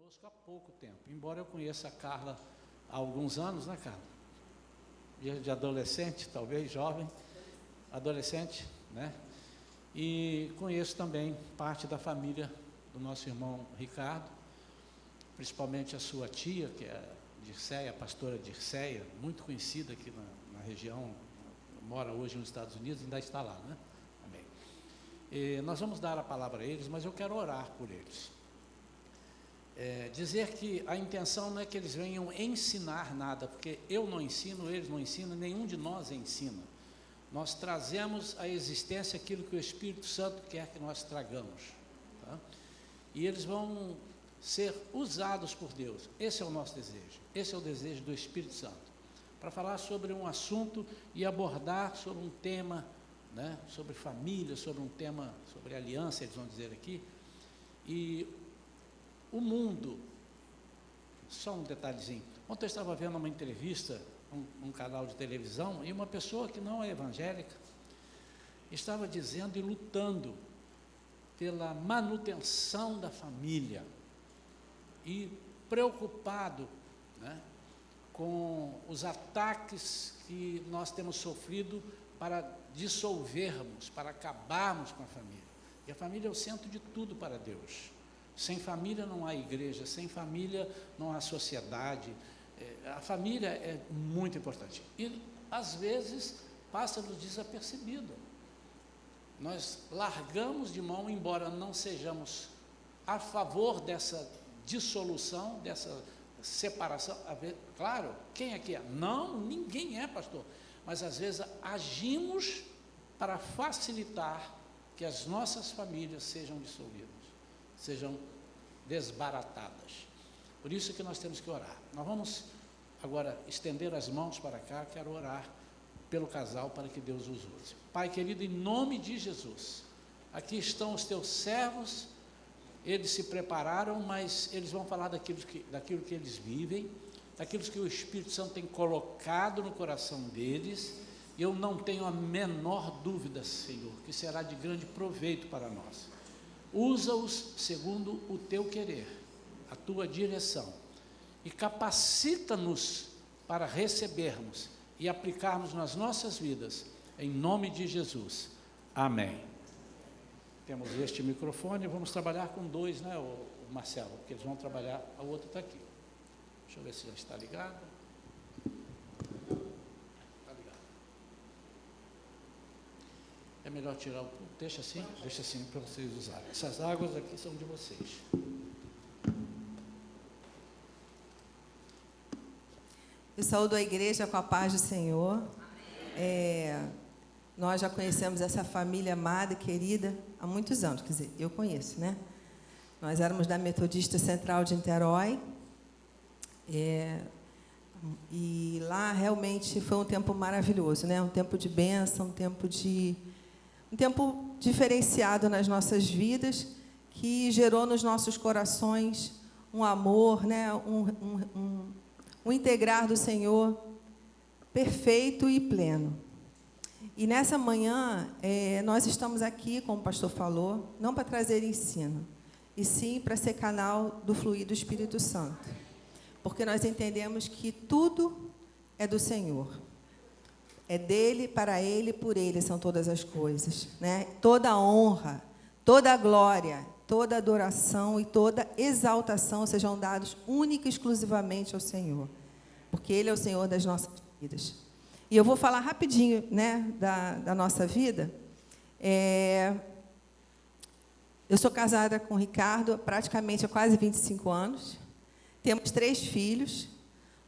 conosco há pouco tempo, embora eu conheça a Carla há alguns anos, né, Carla? De adolescente, talvez, jovem, adolescente, né? E conheço também parte da família do nosso irmão Ricardo, principalmente a sua tia, que é a Dirceia, a pastora Dirceia, muito conhecida aqui na região, mora hoje nos Estados Unidos, ainda está lá, né? Amém. E nós vamos dar a palavra a eles, mas eu quero orar por eles. Dizer que a intenção não é que eles venham ensinar nada, porque eu não ensino, eles não ensinam, nenhum de nós ensina. Nós trazemos à existência aquilo que o Espírito Santo quer que nós tragamos, tá? E eles vão ser usados por Deus. Esse é o nosso desejo, esse é o desejo do Espírito Santo, para falar sobre um assunto e abordar sobre um tema, né, sobre família, sobre um tema, sobre aliança, eles vão dizer aqui. E o mundo, só um detalhezinho, ontem eu estava vendo uma entrevista, um canal de televisão, e uma pessoa que não é evangélica, estava dizendo e lutando pela manutenção da família, e preocupado, né, com os ataques que nós temos sofrido para dissolvermos, para acabarmos com a família. E a família é o centro de tudo para Deus. Sem família não há igreja, sem família não há sociedade. A família é muito importante. E, às vezes, passa-nos desapercebido. Nós largamos de mão, embora não sejamos a favor dessa dissolução, dessa separação. Claro, quem aqui é? Não, ninguém é, pastor. Mas, às vezes, agimos para facilitar que as nossas famílias sejam dissolvidas, sejam desbaratadas. Por isso que nós temos que orar. Nós vamos agora estender as mãos para cá, quero orar pelo casal para que Deus os use. Pai querido, em nome de Jesus, aqui estão os teus servos, eles se prepararam, mas eles vão falar daquilo que eles vivem, daquilo que o Espírito Santo tem colocado no coração deles, e eu não tenho a menor dúvida, Senhor, que será de grande proveito para nós. Usa-os segundo o teu querer, a tua direção, e capacita-nos para recebermos e aplicarmos nas nossas vidas, em nome de Jesus. Amém. Temos este microfone, vamos trabalhar com dois, né, o Marcelo, porque eles vão trabalhar, a outra está aqui. Deixa eu ver se já está ligado. Está ligado. É melhor tirar o... Deixa assim para vocês usarem. Essas águas aqui são de vocês. Eu saúdo a igreja com a paz do Senhor. Nós já conhecemos essa família amada e querida há muitos anos, quer dizer, eu conheço, né? Nós éramos da Metodista Central de Niterói, e lá realmente foi um tempo maravilhoso, né? Um tempo de bênção, um tempo diferenciado nas nossas vidas, que gerou nos nossos corações um amor, né? Um integrar do Senhor perfeito e pleno. E nessa manhã, nós estamos aqui, como o pastor falou, não para trazer ensino, e sim para ser canal do fluir do Espírito Santo. Porque nós entendemos que tudo é do Senhor. É dele, para ele, por ele são todas as coisas, né? Toda a honra, toda a glória, toda a adoração e toda exaltação sejam dados única e exclusivamente ao Senhor, porque Ele é o Senhor das nossas vidas. E eu vou falar rapidinho, né, da nossa vida. Eu sou casada com o Ricardo praticamente há quase 25 anos. Temos 3 filhos,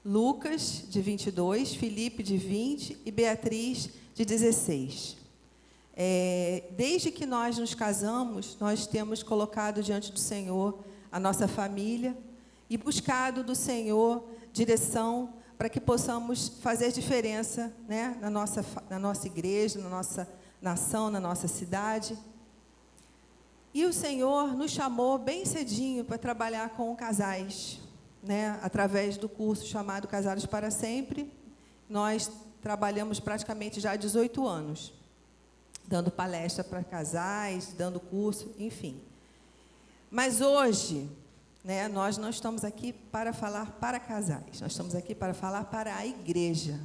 Lucas, de 22, Felipe, de 20 e Beatriz, de 16. Desde que nós nos casamos, nós temos colocado diante do Senhor a nossa família e buscado do Senhor direção para que possamos fazer diferença, né, na nossa igreja, na nossa nação, na nossa cidade. E o Senhor nos chamou bem cedinho para trabalhar com casais, né, através do curso chamado Casados para Sempre. Nós trabalhamos praticamente já há 18 anos, dando palestra para casais, dando curso, enfim. Mas hoje, né? Nós não estamos aqui para falar para casais, nós estamos aqui para falar para a igreja.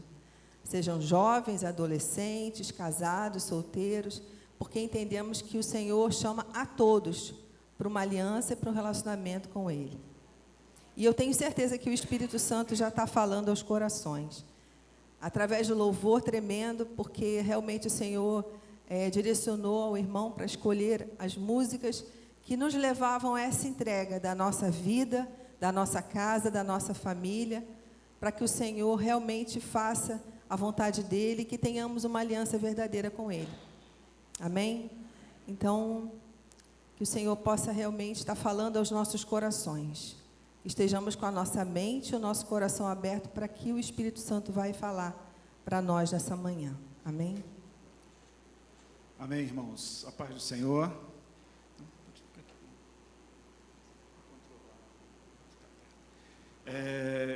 Sejam jovens, adolescentes, casados, solteiros, porque entendemos que o Senhor chama a todos para uma aliança e para um relacionamento com Ele. E eu tenho certeza que o Espírito Santo já está falando aos corações, através do louvor tremendo, porque realmente o Senhor direcionou ao irmão para escolher as músicas que nos levavam a essa entrega da nossa vida, da nossa casa, da nossa família, para que o Senhor realmente faça a vontade dEle e que tenhamos uma aliança verdadeira com Ele. Amém? Então, que o Senhor possa realmente estar falando aos nossos corações. Estejamos com a nossa mente e o nosso coração aberto para que o Espírito Santo vai falar para nós nessa manhã. Amém? Amém, irmãos. A paz do Senhor.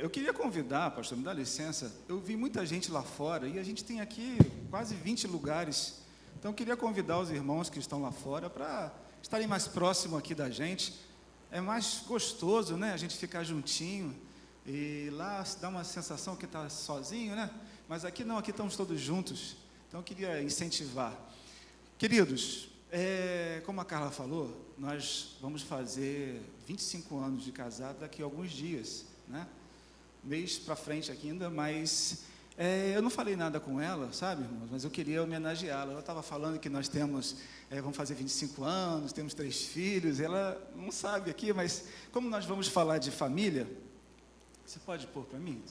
Eu queria convidar, pastor, me dá licença, eu vi muita gente lá fora e a gente tem aqui quase 20 lugares, então eu queria convidar os irmãos que estão lá fora para estarem mais próximos aqui da gente. É mais gostoso, né, a gente ficar juntinho, e lá dá uma sensação que está sozinho, né, mas aqui não, aqui estamos todos juntos, então eu queria incentivar. Queridos, como a Carla falou, nós vamos fazer 25 anos de casado daqui a alguns dias, né? Mês para frente aqui ainda, mas eu não falei nada com ela, sabe, irmãos? Mas eu queria homenageá-la. Ela estava falando que nós temos, vamos fazer 25 anos, temos 3 filhos, ela não sabe aqui, mas como nós vamos falar de família, você pode pôr para mim?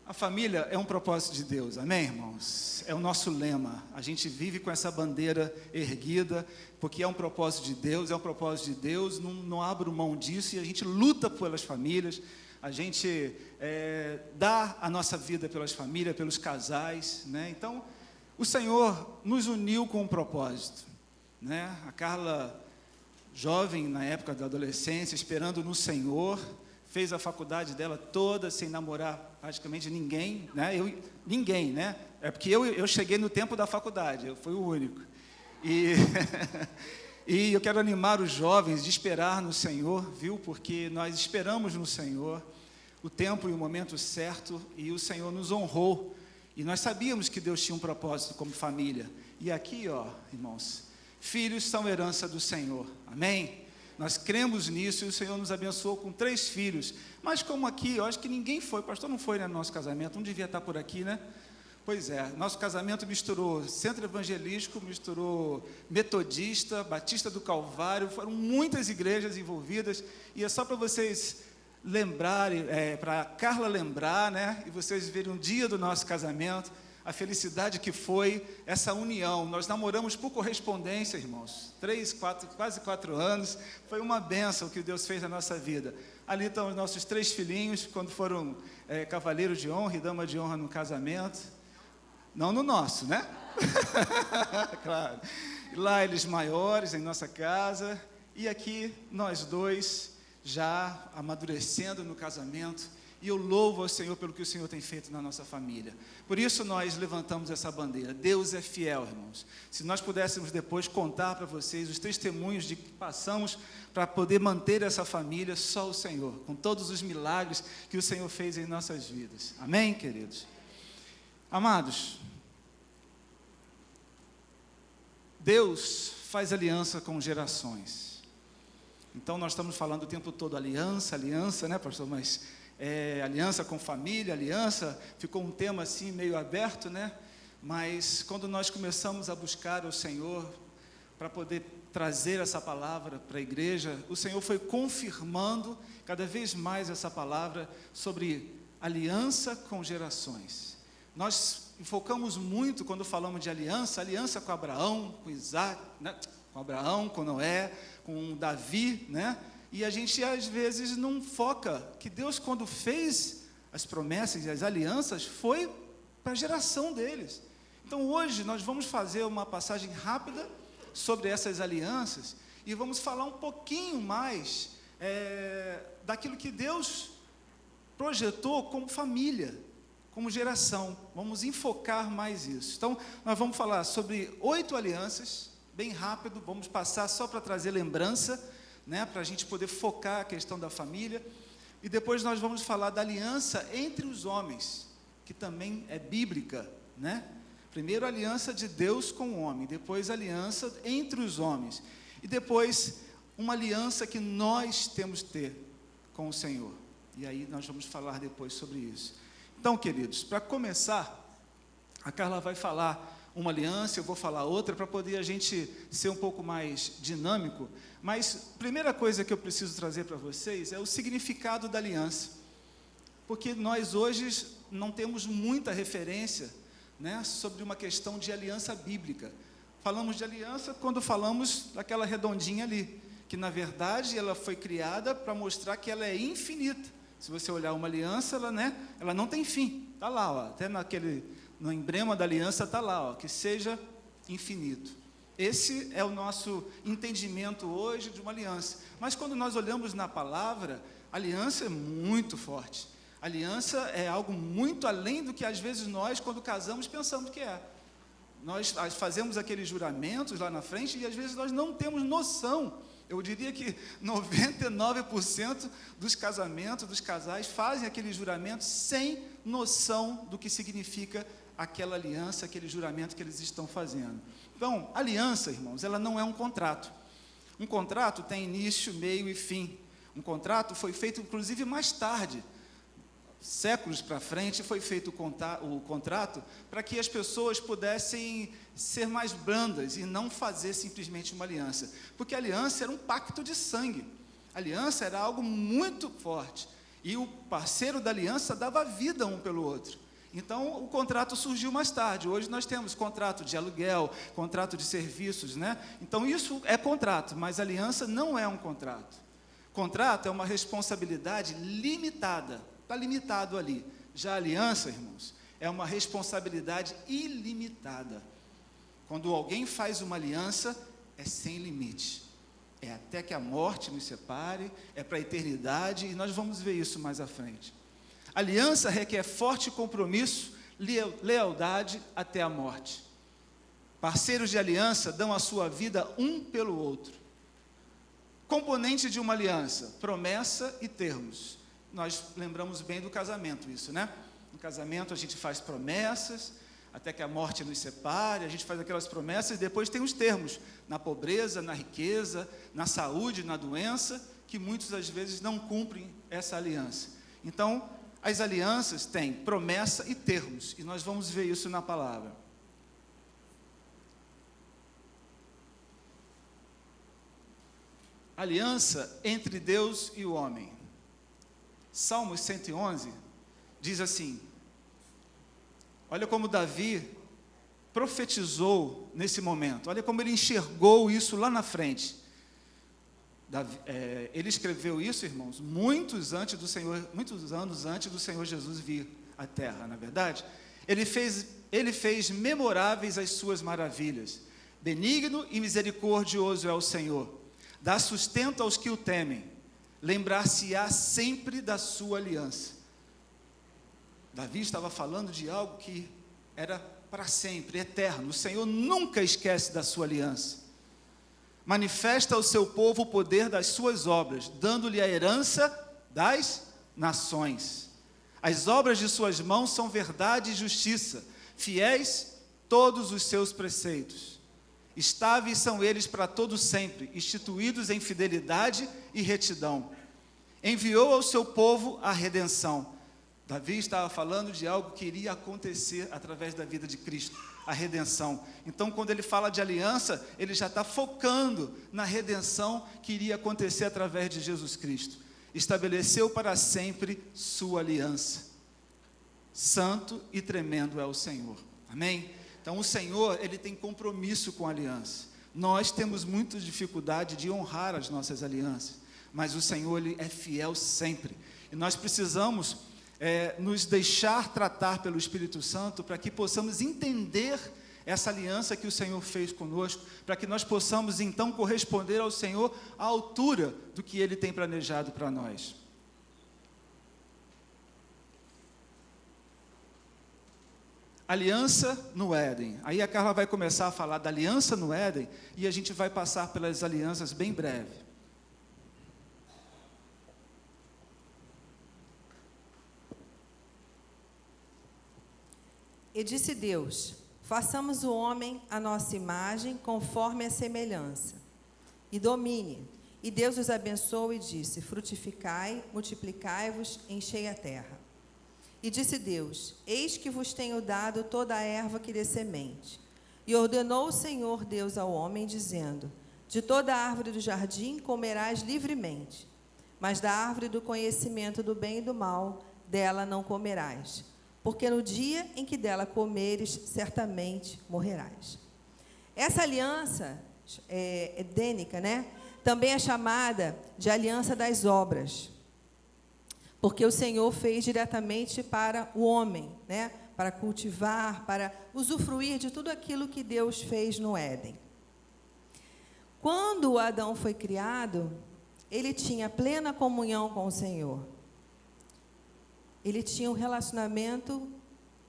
A família é um propósito de Deus, amém, irmãos? É o nosso lema, a gente vive com essa bandeira erguida, porque é um propósito de Deus, não abro mão disso, e a gente luta pelas famílias, a gente dá a nossa vida pelas famílias, pelos casais, né? Então, o Senhor nos uniu com um propósito, né? A Carla, jovem na época da adolescência, esperando no Senhor, fez a faculdade dela toda sem namorar praticamente ninguém, né? Ninguém, né? É porque eu cheguei no tempo da faculdade, eu fui o único. E, e eu quero animar os jovens de esperar no Senhor, viu? Porque nós esperamos no Senhor o tempo e o momento certo, e o Senhor nos honrou. E nós sabíamos que Deus tinha um propósito como família. E aqui, ó, irmãos, filhos são herança do Senhor, amém? Nós cremos nisso e o Senhor nos abençoou com 3 filhos. Mas como aqui, eu acho que ninguém foi, o pastor não foi, né, no nosso casamento, não devia estar por aqui, né? Pois é, nosso casamento misturou centro evangelístico, misturou metodista, batista do Calvário, foram muitas igrejas envolvidas, e é só para vocês lembrarem, para a Carla lembrar, né, e vocês verem um dia do nosso casamento, a felicidade que foi essa união. Nós namoramos por correspondência, irmãos, 3, 4, quase 4 anos, foi uma bênção que Deus fez na nossa vida. Ali estão os nossos 3 filhinhos, quando foram cavaleiros de honra e dama de honra no casamento, não no nosso, né? Claro. E lá eles maiores, em nossa casa, e aqui nós 2, já amadurecendo no casamento, e eu louvo ao Senhor pelo que o Senhor tem feito na nossa família. Por isso nós levantamos essa bandeira. Deus é fiel, irmãos. Se nós pudéssemos depois contar para vocês os testemunhos de que passamos para poder manter essa família, só o Senhor, com todos os milagres que o Senhor fez em nossas vidas. Amém, queridos? Amados, Deus faz aliança com gerações. Então nós estamos falando o tempo todo aliança, né, pastor? Mas aliança com família, aliança, ficou um tema assim meio aberto, né? Mas quando nós começamos a buscar o Senhor para poder trazer essa palavra para a igreja, o Senhor foi confirmando cada vez mais essa palavra sobre aliança com gerações. Nós focamos muito quando falamos de aliança com Abraão, com Isaac, né? Com Abraão, com Noé, com Davi, né? E a gente às vezes não foca que Deus, quando fez as promessas e as alianças, foi para a geração deles. Então hoje nós vamos fazer uma passagem rápida sobre essas alianças e vamos falar um pouquinho mais daquilo que Deus projetou como família, como geração. Vamos enfocar mais isso. Então nós vamos falar sobre 8 alianças, bem rápido, vamos passar só para trazer lembrança né, para a gente poder focar a questão da família. E depois nós vamos falar da aliança entre os homens, que também é bíblica, né? Primeiro a aliança de Deus com o homem, depois a aliança entre os homens, e depois uma aliança que nós temos que ter com o Senhor. E aí nós vamos falar depois sobre isso. Então, queridos, para começar, a Carla vai falar uma aliança, eu vou falar outra, para poder a gente ser um pouco mais dinâmico. Mas a primeira coisa que eu preciso trazer para vocês é o significado da aliança. Porque nós hoje não temos muita referência, né, sobre uma questão de aliança bíblica. Falamos de aliança quando falamos daquela redondinha ali, que na verdade ela foi criada para mostrar que ela é infinita. Se você olhar uma aliança, ela não tem fim. Está lá, ó, até no emblema da aliança está lá, ó, que seja infinito. Esse é o nosso entendimento hoje de uma aliança. Mas quando nós olhamos na palavra, a aliança é muito forte. A aliança é algo muito além do que às vezes nós, quando casamos, pensamos que é. Nós fazemos aqueles juramentos lá na frente e às vezes nós não temos noção. Eu diria que 99% dos casamentos, dos casais, fazem aquele juramento sem noção do que significa aquela aliança, aquele juramento que eles estão fazendo. Então, aliança, irmãos, ela não é um contrato. Um contrato tem início, meio e fim. Um contrato foi feito, inclusive, mais tarde. Séculos para frente foi feito o contrato para que as pessoas pudessem ser mais brandas e não fazer simplesmente uma aliança, porque a aliança era um pacto de sangue, a aliança era algo muito forte, e o parceiro da aliança dava vida um pelo outro. Então o contrato surgiu mais tarde. Hoje nós temos contrato de aluguel, contrato de serviços, né? Então isso é contrato, mas aliança não é um contrato. Contrato é uma responsabilidade limitada. Está limitado ali. Já a aliança, irmãos, é uma responsabilidade ilimitada. Quando alguém faz uma aliança, é sem limite. É até que a morte nos separe, é para a eternidade, e nós vamos ver isso mais à frente. A aliança requer forte compromisso, lealdade até a morte. Parceiros de aliança dão a sua vida um pelo outro. Componente de uma aliança, promessa e termos. Nós lembramos bem do casamento isso, né? No casamento a gente faz promessas, até que a morte nos separe, a gente faz aquelas promessas e depois tem os termos, na pobreza, na riqueza, na saúde, na doença, que muitas às vezes não cumprem essa aliança. Então, as alianças têm promessa e termos, e nós vamos ver isso na palavra. Aliança entre Deus e o homem. Salmos 111 diz assim, olha como Davi profetizou nesse momento, olha como ele enxergou isso lá na frente. Ele escreveu isso, irmãos, muitos anos antes do Senhor Jesus vir à terra, na verdade. Ele fez memoráveis as suas maravilhas. Benigno e misericordioso é o Senhor, dá sustento aos que o temem. Lembrar-se-á sempre da sua aliança. Davi estava falando de algo que era para sempre, eterno. O Senhor nunca esquece da sua aliança. Manifesta ao seu povo o poder das suas obras, dando-lhe a herança das nações. As obras de suas mãos são verdade e justiça, fiéis todos os seus preceitos. Estáveis são eles para todo sempre, instituídos em fidelidade e retidão. Enviou ao seu povo a redenção. Davi estava falando de algo que iria acontecer através da vida de Cristo, a redenção. Então, quando ele fala de aliança, ele já está focando na redenção que iria acontecer através de Jesus Cristo. Estabeleceu para sempre sua aliança. Santo e tremendo é o Senhor. Amém? Então, o Senhor, ele tem compromisso com a aliança. Nós temos muita dificuldade de honrar as nossas alianças, mas o Senhor, ele é fiel sempre. E nós precisamos nos deixar tratar pelo Espírito Santo para que possamos entender essa aliança que o Senhor fez conosco, para que nós possamos, então, corresponder ao Senhor à altura do que Ele tem planejado para nós. Aliança no Éden. Aí a Carla vai começar a falar da aliança no Éden e a gente vai passar pelas alianças bem breve. E disse Deus: façamos o homem à nossa imagem, conforme a semelhança, e domine. E Deus os abençoou e disse: frutificai, multiplicai-vos, enchei a terra. E disse Deus: eis que vos tenho dado toda a erva que dê semente. E ordenou o Senhor Deus ao homem, dizendo: de toda a árvore do jardim comerás livremente, mas da árvore do conhecimento do bem e do mal, dela não comerás, porque no dia em que dela comeres, certamente morrerás. Essa aliança edênica, né, também é chamada de aliança das obras, porque o Senhor fez diretamente para o homem, né, para cultivar, para usufruir de tudo aquilo que Deus fez no Éden. Quando Adão foi criado, ele tinha plena comunhão com o Senhor. Ele tinha um relacionamento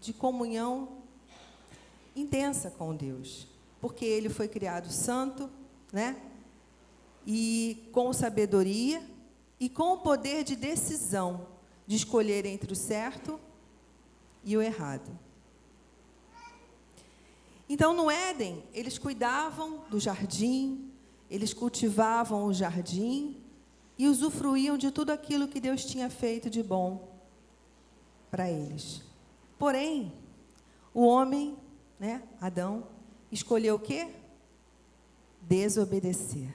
de comunhão intensa com Deus, porque ele foi criado santo, né? E com sabedoria e com o poder de decisão de escolher entre o certo e o errado. Então, no Éden, eles cuidavam do jardim, eles cultivavam o jardim e usufruíam de tudo aquilo que Deus tinha feito de bom para eles. Porém, o homem, né, Adão, escolheu o quê? Desobedecer.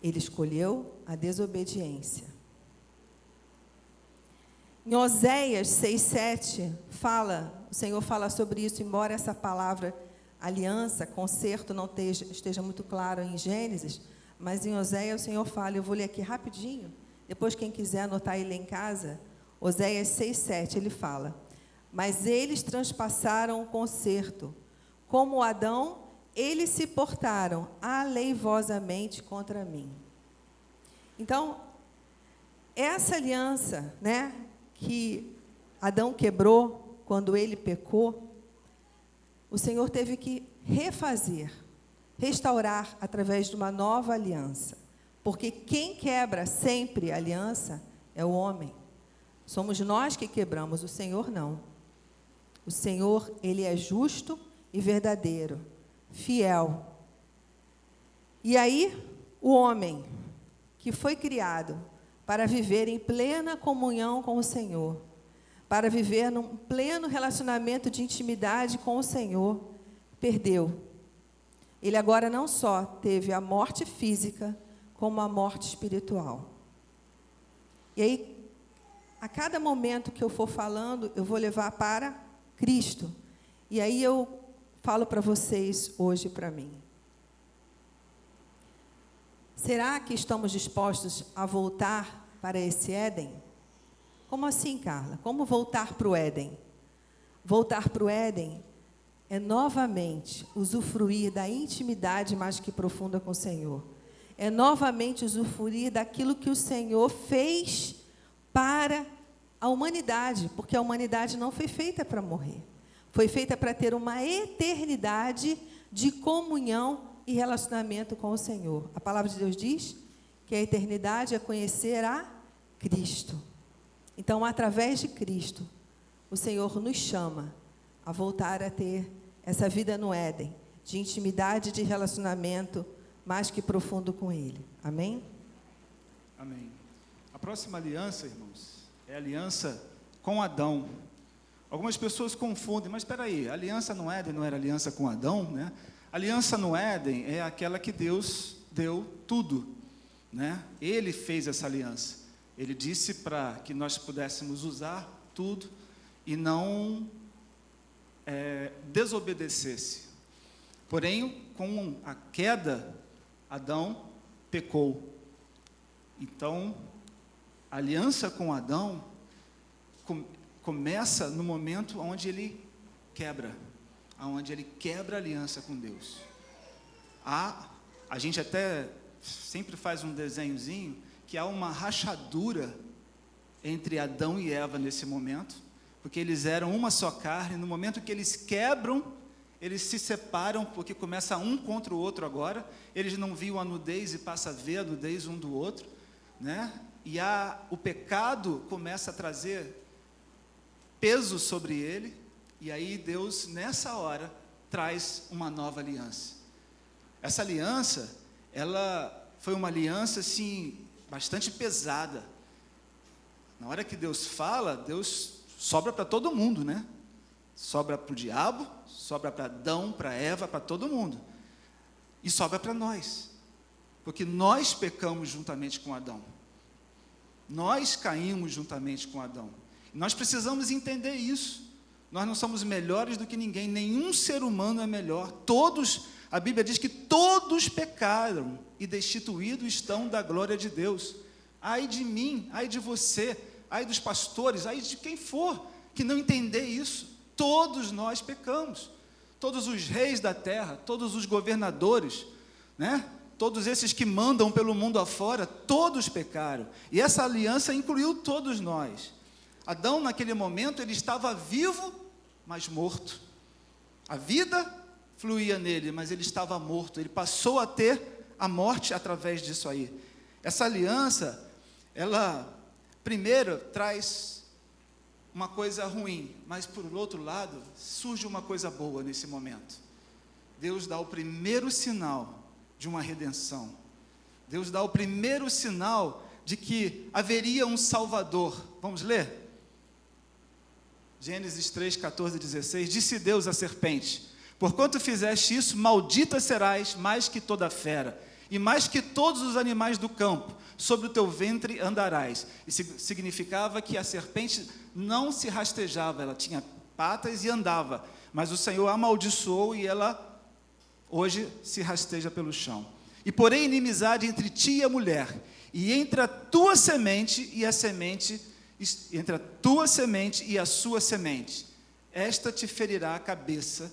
Ele escolheu a desobediência. Em Oséias 6:7 o Senhor fala sobre isso, embora essa palavra aliança, concerto, não esteja muito claro em Gênesis, mas em Oséias o Senhor fala, eu vou ler aqui rapidinho, depois quem quiser anotar e ler em casa, Oséias 6:7, ele fala: mas eles transpassaram o concerto, como Adão, eles se portaram aleivosamente contra mim. Então, essa aliança, né, que Adão quebrou quando ele pecou, o Senhor teve que refazer, restaurar através de uma nova aliança. Porque quem quebra sempre a aliança é o homem. Somos nós que quebramos, o Senhor não. O Senhor, Ele é justo e verdadeiro, fiel. E aí, o homem que foi criado para viver em plena comunhão com o Senhor, para viver num pleno relacionamento de intimidade com o Senhor, perdeu. Ele agora não só teve a morte física, como a morte espiritual. E aí, a cada momento que eu for falando, eu vou levar para Cristo. E aí eu falo para vocês hoje, para mim. Será que estamos dispostos a voltar para esse Éden? Como assim, Carla? Como voltar para o Éden? Voltar para o Éden é novamente usufruir da intimidade mais que profunda com o Senhor. É novamente usufruir daquilo que o Senhor fez para a humanidade, porque a humanidade não foi feita para morrer. Foi feita para ter uma eternidade de comunhão e relacionamento com o Senhor. A palavra de Deus diz que a eternidade é conhecer a Cristo. Então, através de Cristo, o Senhor nos chama a voltar a ter essa vida no Éden, de intimidade e de relacionamento mais que profundo com Ele. Amém? Amém. A próxima aliança, irmãos, é a aliança com Adão. Algumas pessoas confundem, mas espera aí, a aliança no Éden não era aliança com Adão, né? A aliança no Éden é aquela que Deus deu tudo, né? Ele fez essa aliança. Ele disse para que nós pudéssemos usar tudo e não desobedecesse. Porém, com a queda, Adão pecou. Então, a aliança com Adão começa no momento onde ele quebra, onde ele quebra a aliança com Deus. A gente até sempre faz um desenhozinho que há uma rachadura entre Adão e Eva nesse momento, porque eles eram uma só carne. No momento que eles quebram, eles se separam, porque começa um contra o outro agora. Eles não viam a nudez e passa a ver a nudez um do outro, né? E o pecado começa a trazer peso sobre ele, e aí Deus, nessa hora, traz uma nova aliança. Essa aliança, ela foi uma aliança, assim, bastante pesada. Na hora que Deus fala, Deus sobra para todo mundo, né? Sobra para o diabo, sobra para Adão, para Eva, para todo mundo. E sobra para nós, porque nós pecamos juntamente com Adão. Nós caímos juntamente com Adão. Nós precisamos entender isso. Nós não somos melhores do que ninguém, nenhum ser humano é melhor. Todos, a Bíblia diz que todos pecaram e destituídos estão da glória de Deus. Ai de mim, ai de você, ai dos pastores, ai de quem for que não entender isso. Todos nós pecamos. Todos os reis da terra, todos os governadores, né? Todos esses que mandam pelo mundo afora, todos pecaram. E essa aliança incluiu todos nós. Adão, naquele momento, ele estava vivo, mas morto. A vida fluía nele, mas ele estava morto. Ele passou a ter a morte através disso aí. Essa aliança, ela, primeiro, traz uma coisa ruim, mas, por outro lado, surge uma coisa boa nesse momento. Deus dá o primeiro sinal de uma redenção. Deus dá o primeiro sinal de que haveria um Salvador. Vamos ler? Gênesis 3, 14 e 16. Disse Deus à serpente: porquanto fizeste isso, maldita serás mais que toda fera, e mais que todos os animais do campo, sobre o teu ventre andarás. Isso significava que a serpente não se rastejava, ela tinha patas e andava, mas o Senhor a amaldiçoou e ela hoje se rasteja pelo chão. E porém inimizade entre ti e a mulher, e entre a tua semente e a semente, entre a tua semente e a sua semente. Esta te ferirá a cabeça,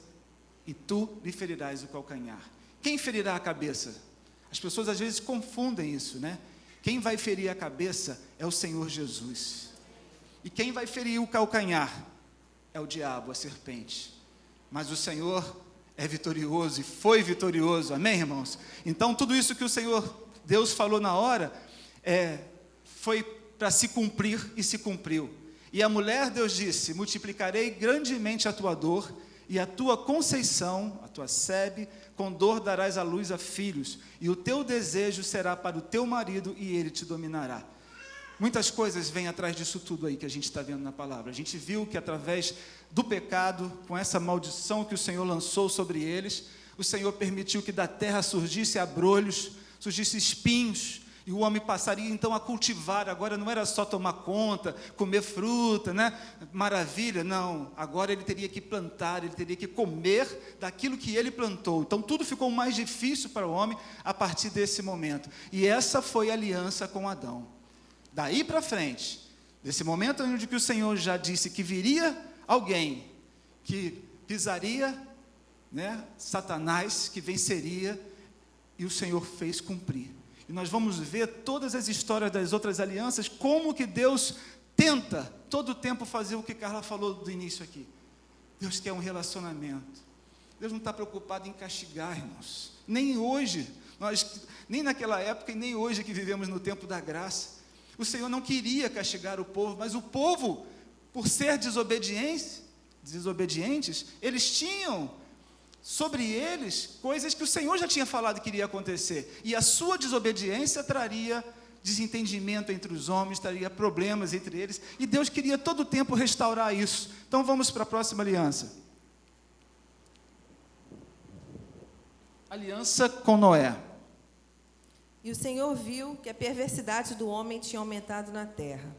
e tu lhe ferirás o calcanhar. Quem ferirá a cabeça? As pessoas às vezes confundem isso, né? Quem vai ferir a cabeça é o Senhor Jesus. E quem vai ferir o calcanhar é o diabo, a serpente. Mas o Senhor é vitorioso e foi vitorioso, amém, irmãos? Então, tudo isso que o Senhor, Deus falou na hora, foi para se cumprir e se cumpriu. E a mulher, Deus disse: multiplicarei grandemente a tua dor, e a tua conceição, a tua sebe, com dor darás à luz a filhos, e o teu desejo será para o teu marido, e ele te dominará. Muitas coisas vêm atrás disso tudo aí que a gente está vendo na palavra. A gente viu que através do pecado, com essa maldição que o Senhor lançou sobre eles, o Senhor permitiu que da terra surgisse abrolhos, surgisse espinhos, e o homem passaria então a cultivar. Agora não era só tomar conta, comer fruta, né? Maravilha, não. Agora ele teria que plantar, ele teria que comer daquilo que ele plantou. Então tudo ficou mais difícil para o homem a partir desse momento. E essa foi a aliança com Adão. Daí para frente, desse momento onde que o Senhor já disse que viria alguém que pisaria, né, Satanás, que venceria, e o Senhor fez cumprir. E nós vamos ver todas as histórias das outras alianças, como que Deus tenta todo o tempo fazer o que Carla falou do início aqui. Deus quer um relacionamento. Deus não está preocupado em castigar, irmãos. Nem hoje, nem naquela época e nem hoje que vivemos no tempo da graça. O Senhor não queria castigar o povo, mas o povo, por ser desobedientes, eles tinham sobre eles coisas que o Senhor já tinha falado que iria acontecer, e a sua desobediência traria desentendimento entre os homens, traria problemas entre eles, e Deus queria todo o tempo restaurar isso. Então vamos para a próxima aliança. Aliança com Noé. E o Senhor viu que a perversidade do homem tinha aumentado na terra,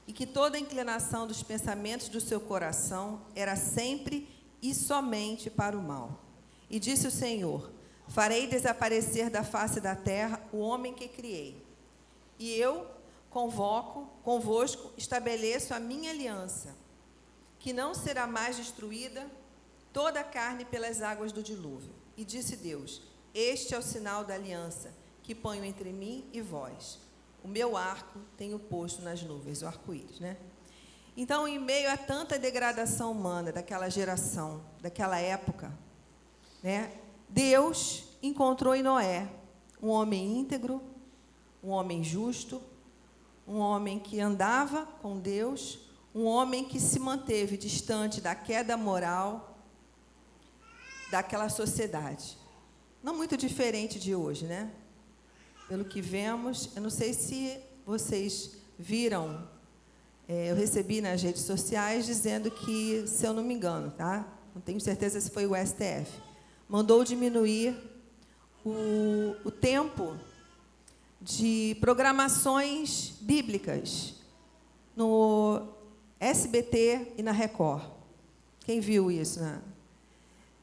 e que toda a inclinação dos pensamentos do seu coração era sempre e somente para o mal. E disse o Senhor: farei desaparecer da face da terra o homem que criei, e eu convosco estabeleço a minha aliança, que não será mais destruída toda a carne pelas águas do dilúvio. E disse Deus: este é o sinal da aliança que ponho entre mim e vós. O meu arco tenho posto nas nuvens, o arco-íris, né? Então, em meio a tanta degradação humana daquela geração, daquela época, né, Deus encontrou em Noé um homem íntegro, um homem justo, um homem que andava com Deus, um homem que se manteve distante da queda moral daquela sociedade. Não muito diferente de hoje, né? Pelo que vemos, eu não sei se vocês viram, eu recebi nas redes sociais dizendo que, se eu não me engano, tá? Não tenho certeza se foi o STF, mandou diminuir o tempo de programações bíblicas no SBT e na Record. Quem viu isso, né?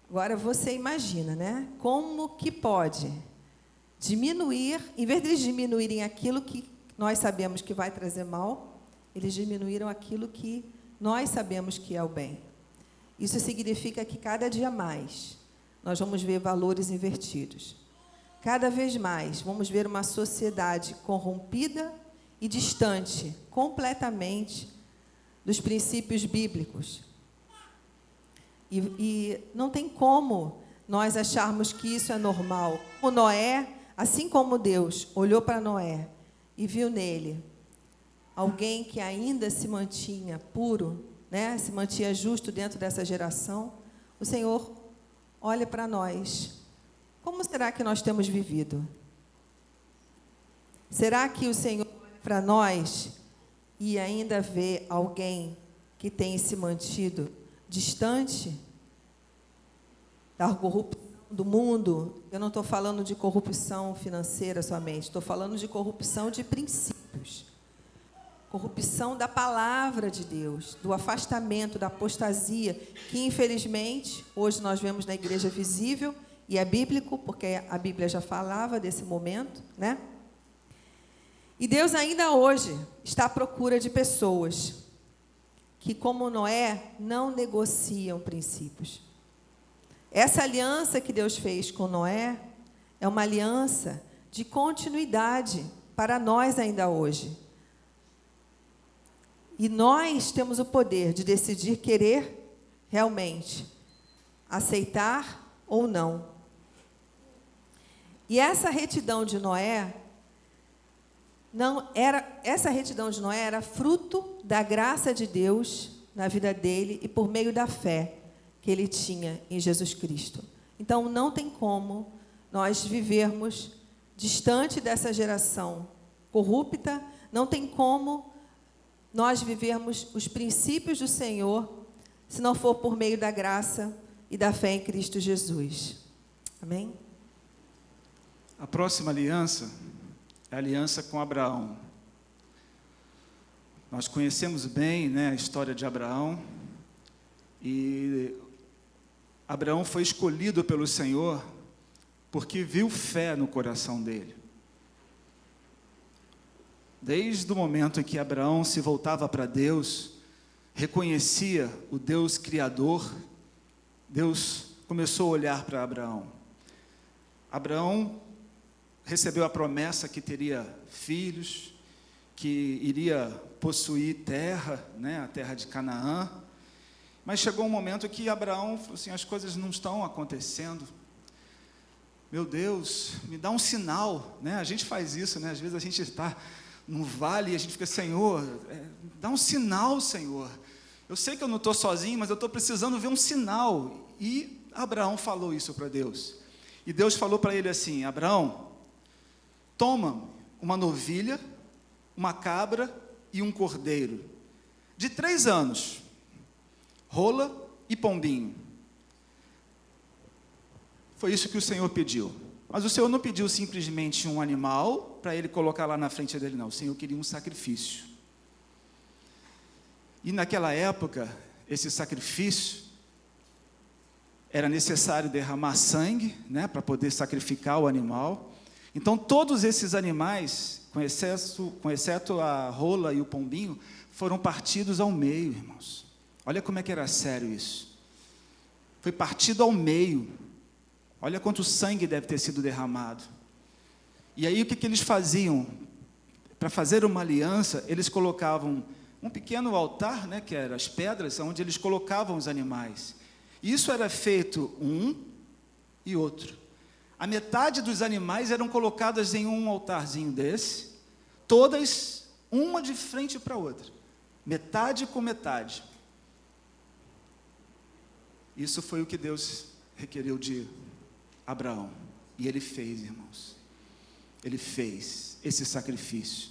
Agora você imagina, né? Como que pode diminuir, em vez de eles diminuírem aquilo que nós sabemos que vai trazer mal, eles diminuíram aquilo que nós sabemos que é o bem. Isso significa que cada dia mais nós vamos ver valores invertidos. Cada vez mais vamos ver uma sociedade corrompida e distante completamente dos princípios bíblicos. E não tem como nós acharmos que isso é normal. O Noé, assim como Deus olhou para Noé e viu nele alguém que ainda se mantinha puro, né, se mantinha justo dentro dessa geração, o Senhor olha para nós. Como será que nós temos vivido? Será que o Senhor olha para nós e ainda vê alguém que tem se mantido distante da corrupção do mundo? Eu não estou falando de corrupção financeira somente, estou falando de corrupção de princípios. Corrupção da palavra de Deus, do afastamento, da apostasia, que infelizmente hoje nós vemos na igreja visível, e é bíblico, porque a Bíblia já falava desse momento, né? E Deus ainda hoje está à procura de pessoas que, como Noé, não negociam princípios. Essa aliança que Deus fez com Noé é uma aliança de continuidade para nós ainda hoje. E nós temos o poder de decidir querer realmente aceitar ou não. E essa retidão de Noé era fruto da graça de Deus na vida dele e por meio da fé que ele tinha em Jesus Cristo. Então, não tem como nós vivermos distante dessa geração corrupta, não tem como nós vivermos os princípios do Senhor se não for por meio da graça e da fé em Cristo Jesus. Amém? A próxima aliança é a aliança com Abraão. Nós conhecemos bem, né, a história de Abraão, e Abraão foi escolhido pelo Senhor porque viu fé no coração dele. Desde o momento em que Abraão se voltava para Deus, reconhecia o Deus Criador, Deus começou a olhar para Abraão. Abraão recebeu a promessa que teria filhos, que iria possuir terra, né, a terra de Canaã. Mas chegou um momento que Abraão falou assim: as coisas não estão acontecendo. Meu Deus, me dá um sinal, né? A gente faz isso, né? Às vezes a gente está no vale e a gente fica: Senhor, dá um sinal, Senhor. Eu sei que eu não estou sozinho, mas eu estou precisando ver um sinal. E Abraão falou isso para Deus. E Deus falou para ele assim: Abraão, toma uma novilha, uma cabra e um cordeiro, de 3 anos, rola e pombinho. Foi isso que o Senhor pediu. Mas o Senhor não pediu simplesmente um animal para ele colocar lá na frente dele, não. O Senhor queria um sacrifício. E naquela época, esse sacrifício era necessário derramar sangue, né, para poder sacrificar o animal. Então, todos esses animais, com exceto a rola e o pombinho, foram partidos ao meio, irmãos. Olha como é que era sério isso. Foi partido ao meio. Olha quanto sangue deve ter sido derramado. E aí o que eles faziam? Para fazer uma aliança, eles colocavam um pequeno altar, né, que eram as pedras, onde eles colocavam os animais. Isso era feito um e outro. A metade dos animais eram colocadas em um altarzinho desse, todas uma de frente para a outra. metade com metade. Isso foi o que Deus requereu de Abraão. E ele fez, irmãos. Ele fez esse sacrifício.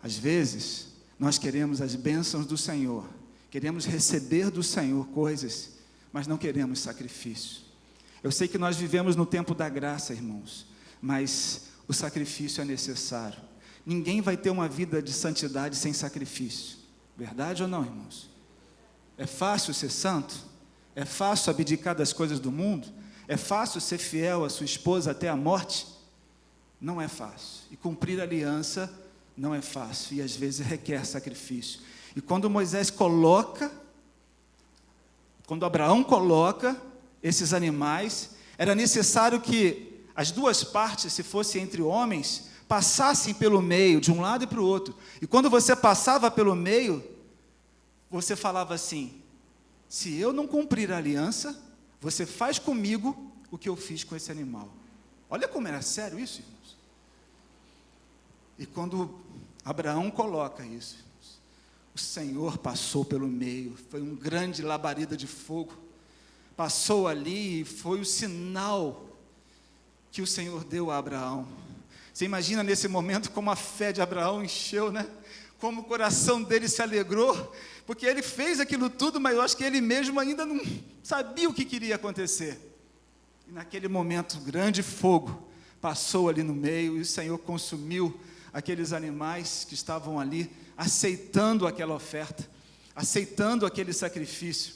Às vezes, nós queremos as bênçãos do Senhor, queremos receber do Senhor coisas, mas não queremos sacrifício. Eu sei que nós vivemos no tempo da graça, irmãos, mas o sacrifício é necessário. Ninguém vai ter uma vida de santidade sem sacrifício. Verdade ou não, irmãos? É fácil ser santo? É fácil abdicar das coisas do mundo? É fácil ser fiel à sua esposa até a morte? Não é fácil. E cumprir a aliança não é fácil. E às vezes requer sacrifício. E quando Abraão coloca esses animais, era necessário que as duas partes, se fosse entre homens, passassem pelo meio, de um lado e para o outro. E quando você passava pelo meio, você falava assim: se eu não cumprir a aliança, você faz comigo o que eu fiz com esse animal. Olha como era sério isso, irmãos. E quando Abraão coloca isso, irmãos, o Senhor passou pelo meio, foi um grande labareda de fogo, passou ali e foi o sinal que o Senhor deu a Abraão. Você imagina nesse momento como a fé de Abraão encheu, né? Como o coração dele se alegrou, porque ele fez aquilo tudo, mas eu acho que ele mesmo ainda não sabia o que queria acontecer. E naquele momento, grande fogo passou ali no meio, e o Senhor consumiu aqueles animais que estavam ali, aceitando aquela oferta, aceitando aquele sacrifício.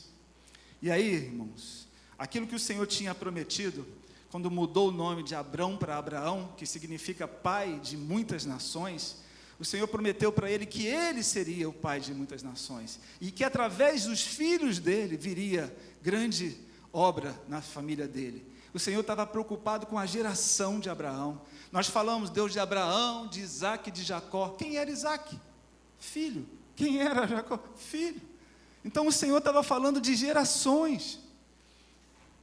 E aí, irmãos, aquilo que o Senhor tinha prometido, quando mudou o nome de Abrão para Abraão, que significa pai de muitas nações, o Senhor prometeu para ele que ele seria o pai de muitas nações, e que através dos filhos dele viria grande obra na família dele. O Senhor estava preocupado com a geração de Abraão. Nós falamos Deus de Abraão, de Isaac e de Jacó. Quem era Isaac? Filho. Quem era Jacó? Filho. Então o Senhor estava falando de gerações.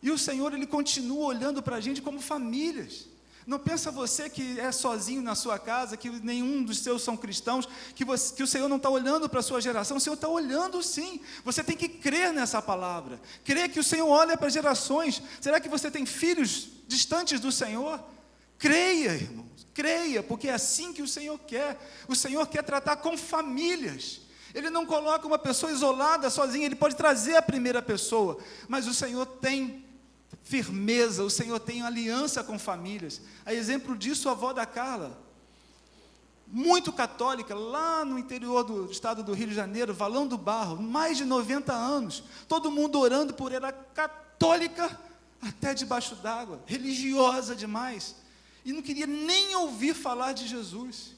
E o Senhor, Ele continua olhando para a gente como famílias. Não pensa você que é sozinho na sua casa, que nenhum dos seus são cristãos, que o Senhor não está olhando para a sua geração. O Senhor está olhando sim. Você tem que crer nessa palavra. Crer que o Senhor olha para gerações. Será que você tem filhos distantes do Senhor? Creia, irmãos. Creia, porque é assim que o Senhor quer. O Senhor quer tratar com famílias. Ele não coloca uma pessoa isolada, sozinha. Ele pode trazer a primeira pessoa. Mas o Senhor tem firmeza, o Senhor tem aliança com famílias. A exemplo disso, a avó da Carla, muito católica, lá no interior do estado do Rio de Janeiro, Valão do Barro, mais de 90 anos, todo mundo orando por ela, católica até debaixo d'água, religiosa demais, e não queria nem ouvir falar de Jesus.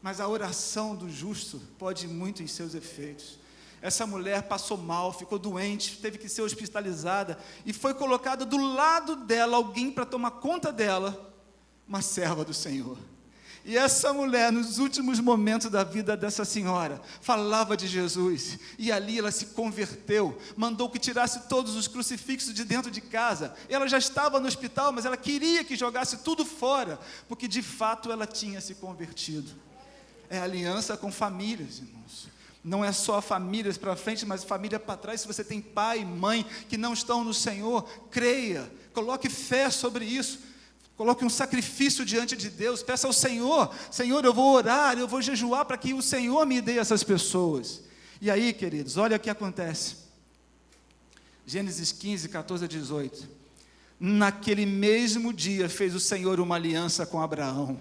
Mas a oração do justo pode muito em seus efeitos. Essa mulher passou mal, ficou doente, teve que ser hospitalizada, e foi colocada do lado dela alguém para tomar conta dela, uma serva do Senhor. E essa mulher, nos últimos momentos da vida dessa senhora, falava de Jesus, e ali ela se converteu, mandou que tirasse todos os crucifixos de dentro de casa. Ela já estava no hospital, mas ela queria que jogasse tudo fora, porque de fato ela tinha se convertido. É aliança com famílias, irmãos. Não é só famílias para frente, mas família para trás. Se você tem pai e mãe que não estão no Senhor, creia, coloque fé sobre isso, coloque um sacrifício diante de Deus, peça ao Senhor: Senhor, eu vou orar, eu vou jejuar para que o Senhor me dê essas pessoas. E aí, queridos, olha o que acontece. Gênesis 15, 14 a 18. Naquele mesmo dia fez o Senhor uma aliança com Abraão.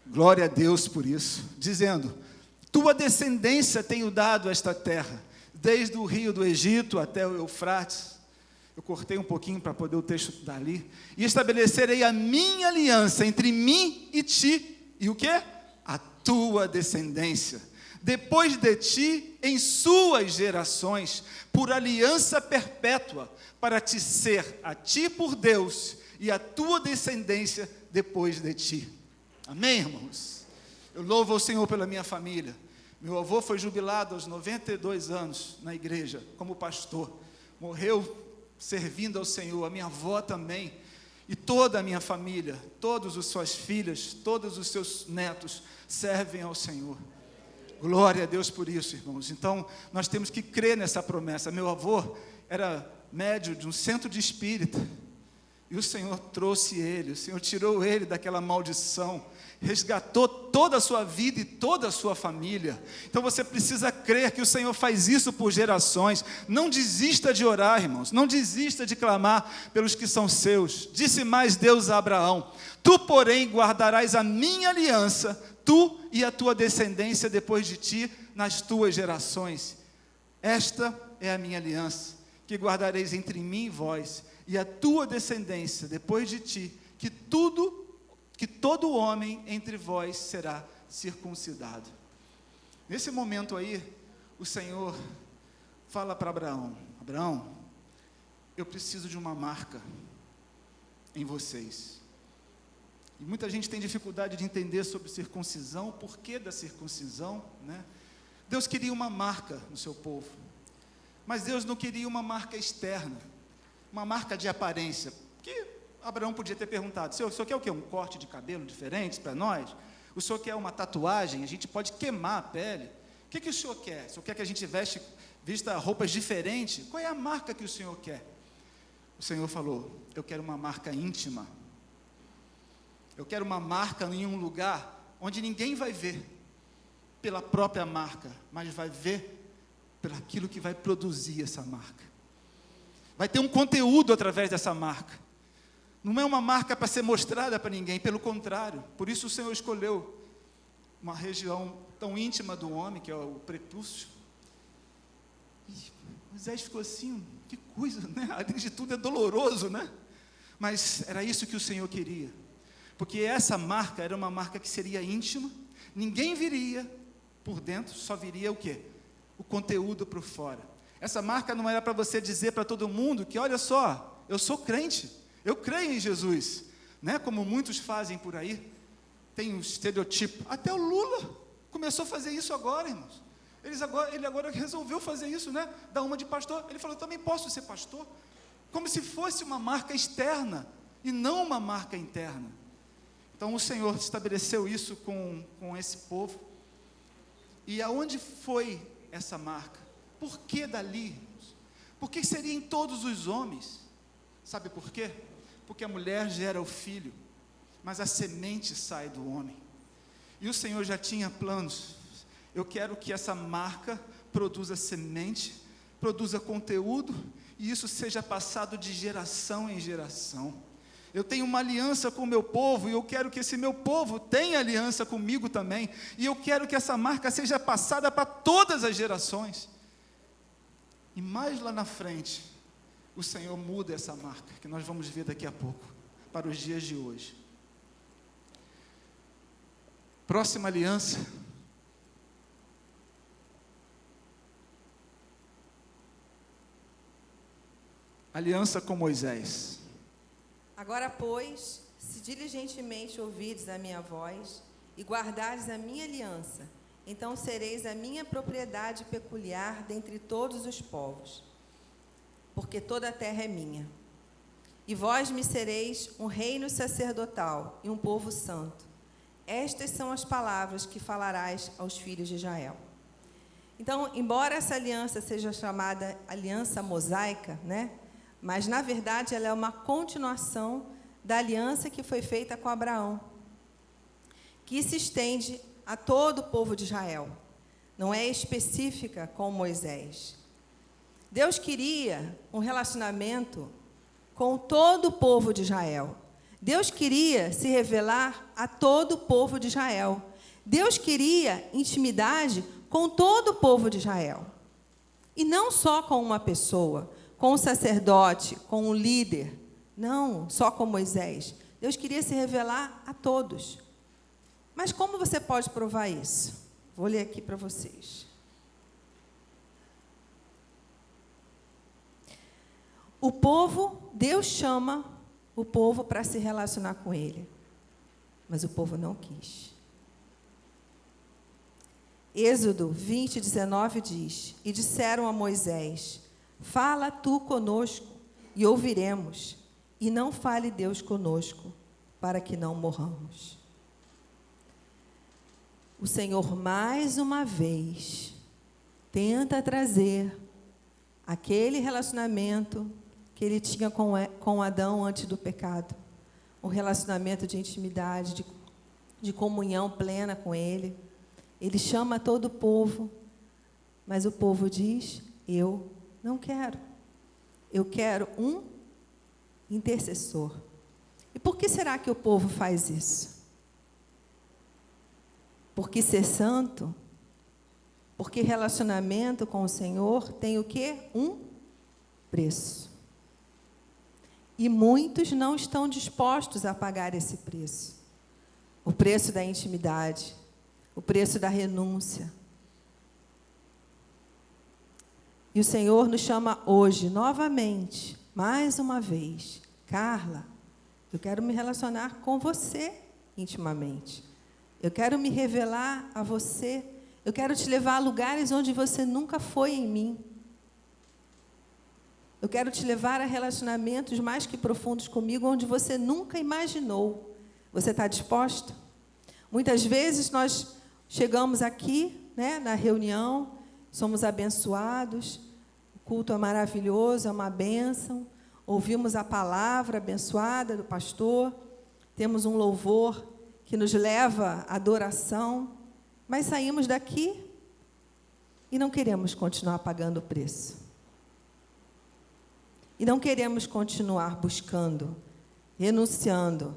Glória a Deus por isso, dizendo: tua descendência tenho dado esta terra, desde o rio do Egito até o Eufrates. Eu cortei um pouquinho para poder o texto dali. E estabelecerei a minha aliança entre mim e ti. E o quê? A tua descendência. Depois de ti, em suas gerações, por aliança perpétua, para te ser a ti por Deus e a tua descendência depois de ti. Amém, irmãos? Eu louvo ao Senhor pela minha família. Meu avô foi jubilado aos 92 anos na igreja, como pastor. Morreu servindo ao Senhor. A minha avó também. E toda a minha família, todas as suas filhas, todos os seus netos servem ao Senhor. Glória a Deus por isso, irmãos. Então, nós temos que crer nessa promessa. Meu avô era médio de um centro de espírita, e o Senhor trouxe ele, o Senhor tirou ele daquela maldição, resgatou toda a sua vida e toda a sua família. Então você precisa crer que o Senhor faz isso por gerações. Não desista de orar, irmãos, não desista de clamar pelos que são seus. Disse mais Deus a Abraão: tu, porém, guardarás a minha aliança, tu e a tua descendência depois de ti, nas tuas gerações. Esta é a minha aliança, que guardareis entre mim e vós, e a tua descendência depois de ti, que todo homem entre vós será circuncidado. Nesse momento aí, o Senhor fala para Abraão: Abraão, eu preciso de uma marca em vocês. E muita gente tem dificuldade de entender sobre circuncisão, o porquê da circuncisão, né? Deus queria uma marca no seu povo, mas Deus não queria uma marca externa, uma marca de aparência, que Abraão podia ter perguntado: o senhor quer o quê? Um corte de cabelo diferente para nós? O senhor quer uma tatuagem? A gente pode queimar a pele. O que o senhor quer? O senhor quer que a gente vista roupas diferentes? Qual é a marca que o senhor quer? O Senhor falou: eu quero uma marca íntima. Eu quero uma marca em um lugar onde ninguém vai ver pela própria marca, mas vai ver pelo aquilo que vai produzir essa marca. Vai ter um conteúdo através dessa marca. Não é uma marca para ser mostrada para ninguém, pelo contrário. Por isso o Senhor escolheu uma região tão íntima do homem, que é o prepúcio. E Moisés ficou assim: que coisa, né? Além de tudo é doloroso, né? Mas era isso que o Senhor queria. Porque essa marca era uma marca que seria íntima, ninguém viria por dentro, só viria o quê? O conteúdo por fora. Essa marca não era para você dizer para todo mundo que, olha só, eu sou crente, eu creio em Jesus, né? Como muitos fazem por aí. Tem um estereotipo. Até o Lula começou a fazer isso agora, irmãos. Ele agora resolveu fazer isso, né? Dar uma de pastor. Ele falou: eu também posso ser pastor. Como se fosse uma marca externa e não uma marca interna. Então o Senhor estabeleceu isso com esse povo. E aonde foi essa marca? Por que dali? Por que seria em todos os homens? Sabe por quê? Porque a mulher gera o filho, mas a semente sai do homem. E o Senhor já tinha planos. Eu quero que essa marca produza semente, produza conteúdo, e isso seja passado de geração em geração. Eu tenho uma aliança com o meu povo, e eu quero que esse meu povo tenha aliança comigo também, e eu quero que essa marca seja passada para todas as gerações. E mais lá na frente, o Senhor muda essa marca, que nós vamos ver daqui a pouco, para os dias de hoje. Próxima aliança. Aliança com Moisés. Agora, pois, se diligentemente ouvirdes a minha voz e guardardes a minha aliança, então sereis a minha propriedade peculiar dentre todos os povos, porque toda a terra é minha. E vós me sereis um reino sacerdotal e um povo santo. Estas são as palavras que falarás aos filhos de Israel. Então, embora essa aliança seja chamada aliança mosaica, né? Mas, na verdade, ela é uma continuação da aliança que foi feita com Abraão, que se estende a todo o povo de Israel. Não é específica com Moisés. Deus queria um relacionamento com todo o povo de Israel. Deus queria se revelar a todo o povo de Israel. Deus queria intimidade com todo o povo de Israel. E não só com uma pessoa, com o sacerdote, com o líder. Não, só com Moisés. Deus queria se revelar a todos. Mas como você pode provar isso? Vou ler aqui para vocês. O povo, Deus chama o povo para se relacionar com Ele. Mas o povo não quis. Êxodo 20, 19 diz: e disseram a Moisés: fala tu conosco e ouviremos, e não fale Deus conosco, para que não morramos. o Senhor mais uma vez tenta trazer aquele relacionamento que ele tinha com Adão antes do pecado. Um relacionamento de intimidade, de comunhão plena com ele. Ele chama todo o povo, mas o povo diz: eu não quero. Eu quero um intercessor. E por que será que o povo faz isso? Porque ser santo, porque relacionamento com o Senhor tem o quê? Um preço. E muitos não estão dispostos a pagar esse preço. O preço da intimidade, o preço da renúncia. E o Senhor nos chama hoje, novamente, mais uma vez: Carla, eu quero me relacionar com você intimamente. Eu quero me revelar a você. Eu quero te levar a lugares onde você nunca foi em mim. Eu quero te levar a relacionamentos mais que profundos comigo, onde você nunca imaginou. Você está disposta? Muitas vezes nós chegamos aqui, né, na reunião, somos abençoados, o culto é maravilhoso, é uma bênção, ouvimos a palavra abençoada do pastor, temos um louvor que nos leva à adoração, mas saímos daqui e não queremos continuar pagando o preço. E não queremos continuar buscando, renunciando,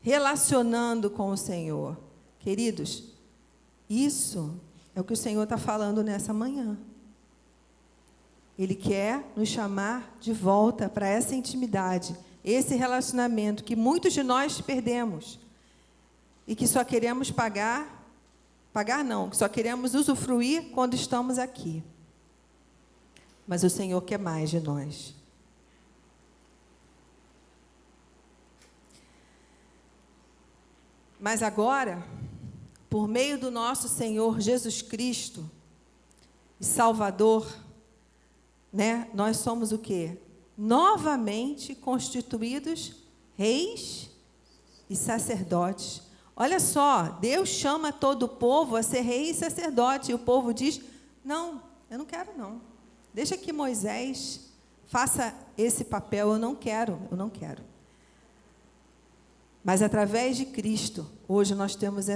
relacionando com o Senhor. Queridos, isso é o que o Senhor está falando nessa manhã. Ele quer nos chamar de volta para essa intimidade, esse relacionamento que muitos de nós perdemos e que só queremos que só queremos usufruir quando estamos aqui. Mas o Senhor quer mais de nós. Mas agora, por meio do nosso Senhor Jesus Cristo e Salvador, né, nós somos o quê? Novamente constituídos reis e sacerdotes. Olha só, Deus chama todo o povo a ser rei e sacerdote, e o povo diz: não, eu não quero não. Deixa que Moisés faça esse papel, eu não quero. Mas através de Cristo, hoje nós temos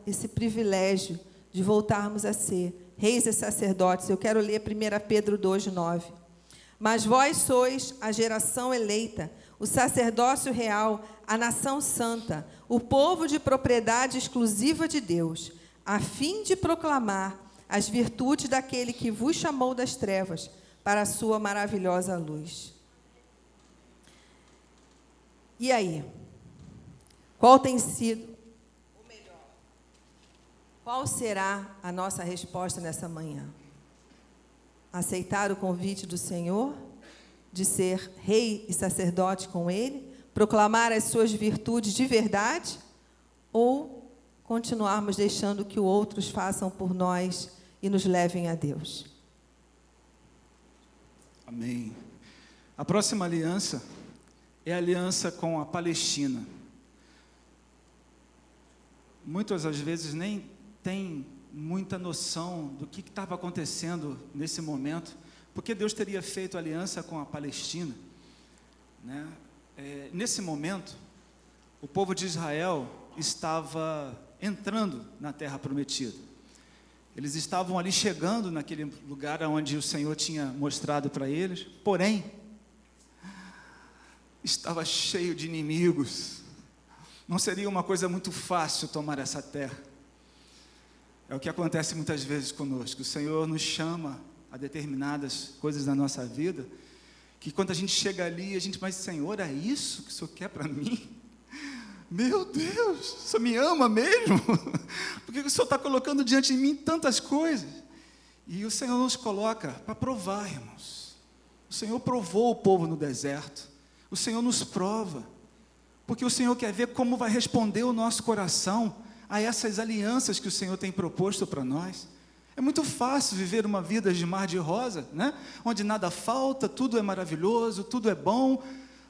esse privilégio de voltarmos a ser reis e sacerdotes. Eu quero ler 1 Pedro 2:9. Mas vós sois a geração eleita, o sacerdócio real, a nação santa, o povo de propriedade exclusiva de Deus, a fim de proclamar as virtudes daquele que vos chamou das trevas para a sua maravilhosa luz. E aí? Qual tem sido, ou melhor, qual será a nossa resposta nessa manhã? Aceitar o convite do Senhor, de ser rei e sacerdote com Ele, proclamar as suas virtudes de verdade, ou continuarmos deixando que outros façam por nós e nos levem a Deus? Amém. A próxima aliança é a aliança com a Palestina. Muitas das vezes nem tem muita noção do que estava acontecendo nesse momento, porque Deus teria feito aliança com a Palestina, né? Nesse momento, o povo de Israel estava entrando na terra prometida. Eles estavam ali chegando naquele lugar onde o Senhor tinha mostrado para eles, porém, estava cheio de inimigos. Não seria uma coisa muito fácil tomar essa terra. É o que acontece muitas vezes conosco. O Senhor nos chama a determinadas coisas na nossa vida, que quando a gente chega ali, a gente vai: Senhor, é isso que o Senhor quer para mim? Meu Deus, o Senhor me ama mesmo? Porque o Senhor está colocando diante de mim tantas coisas? E o Senhor nos coloca para provar, irmãos. O Senhor provou o povo no deserto. O Senhor nos prova, porque o Senhor quer ver como vai responder o nosso coração a essas alianças que o Senhor tem proposto para nós. É muito fácil viver uma vida de mar de rosa, né? Onde nada falta, tudo é maravilhoso, tudo é bom.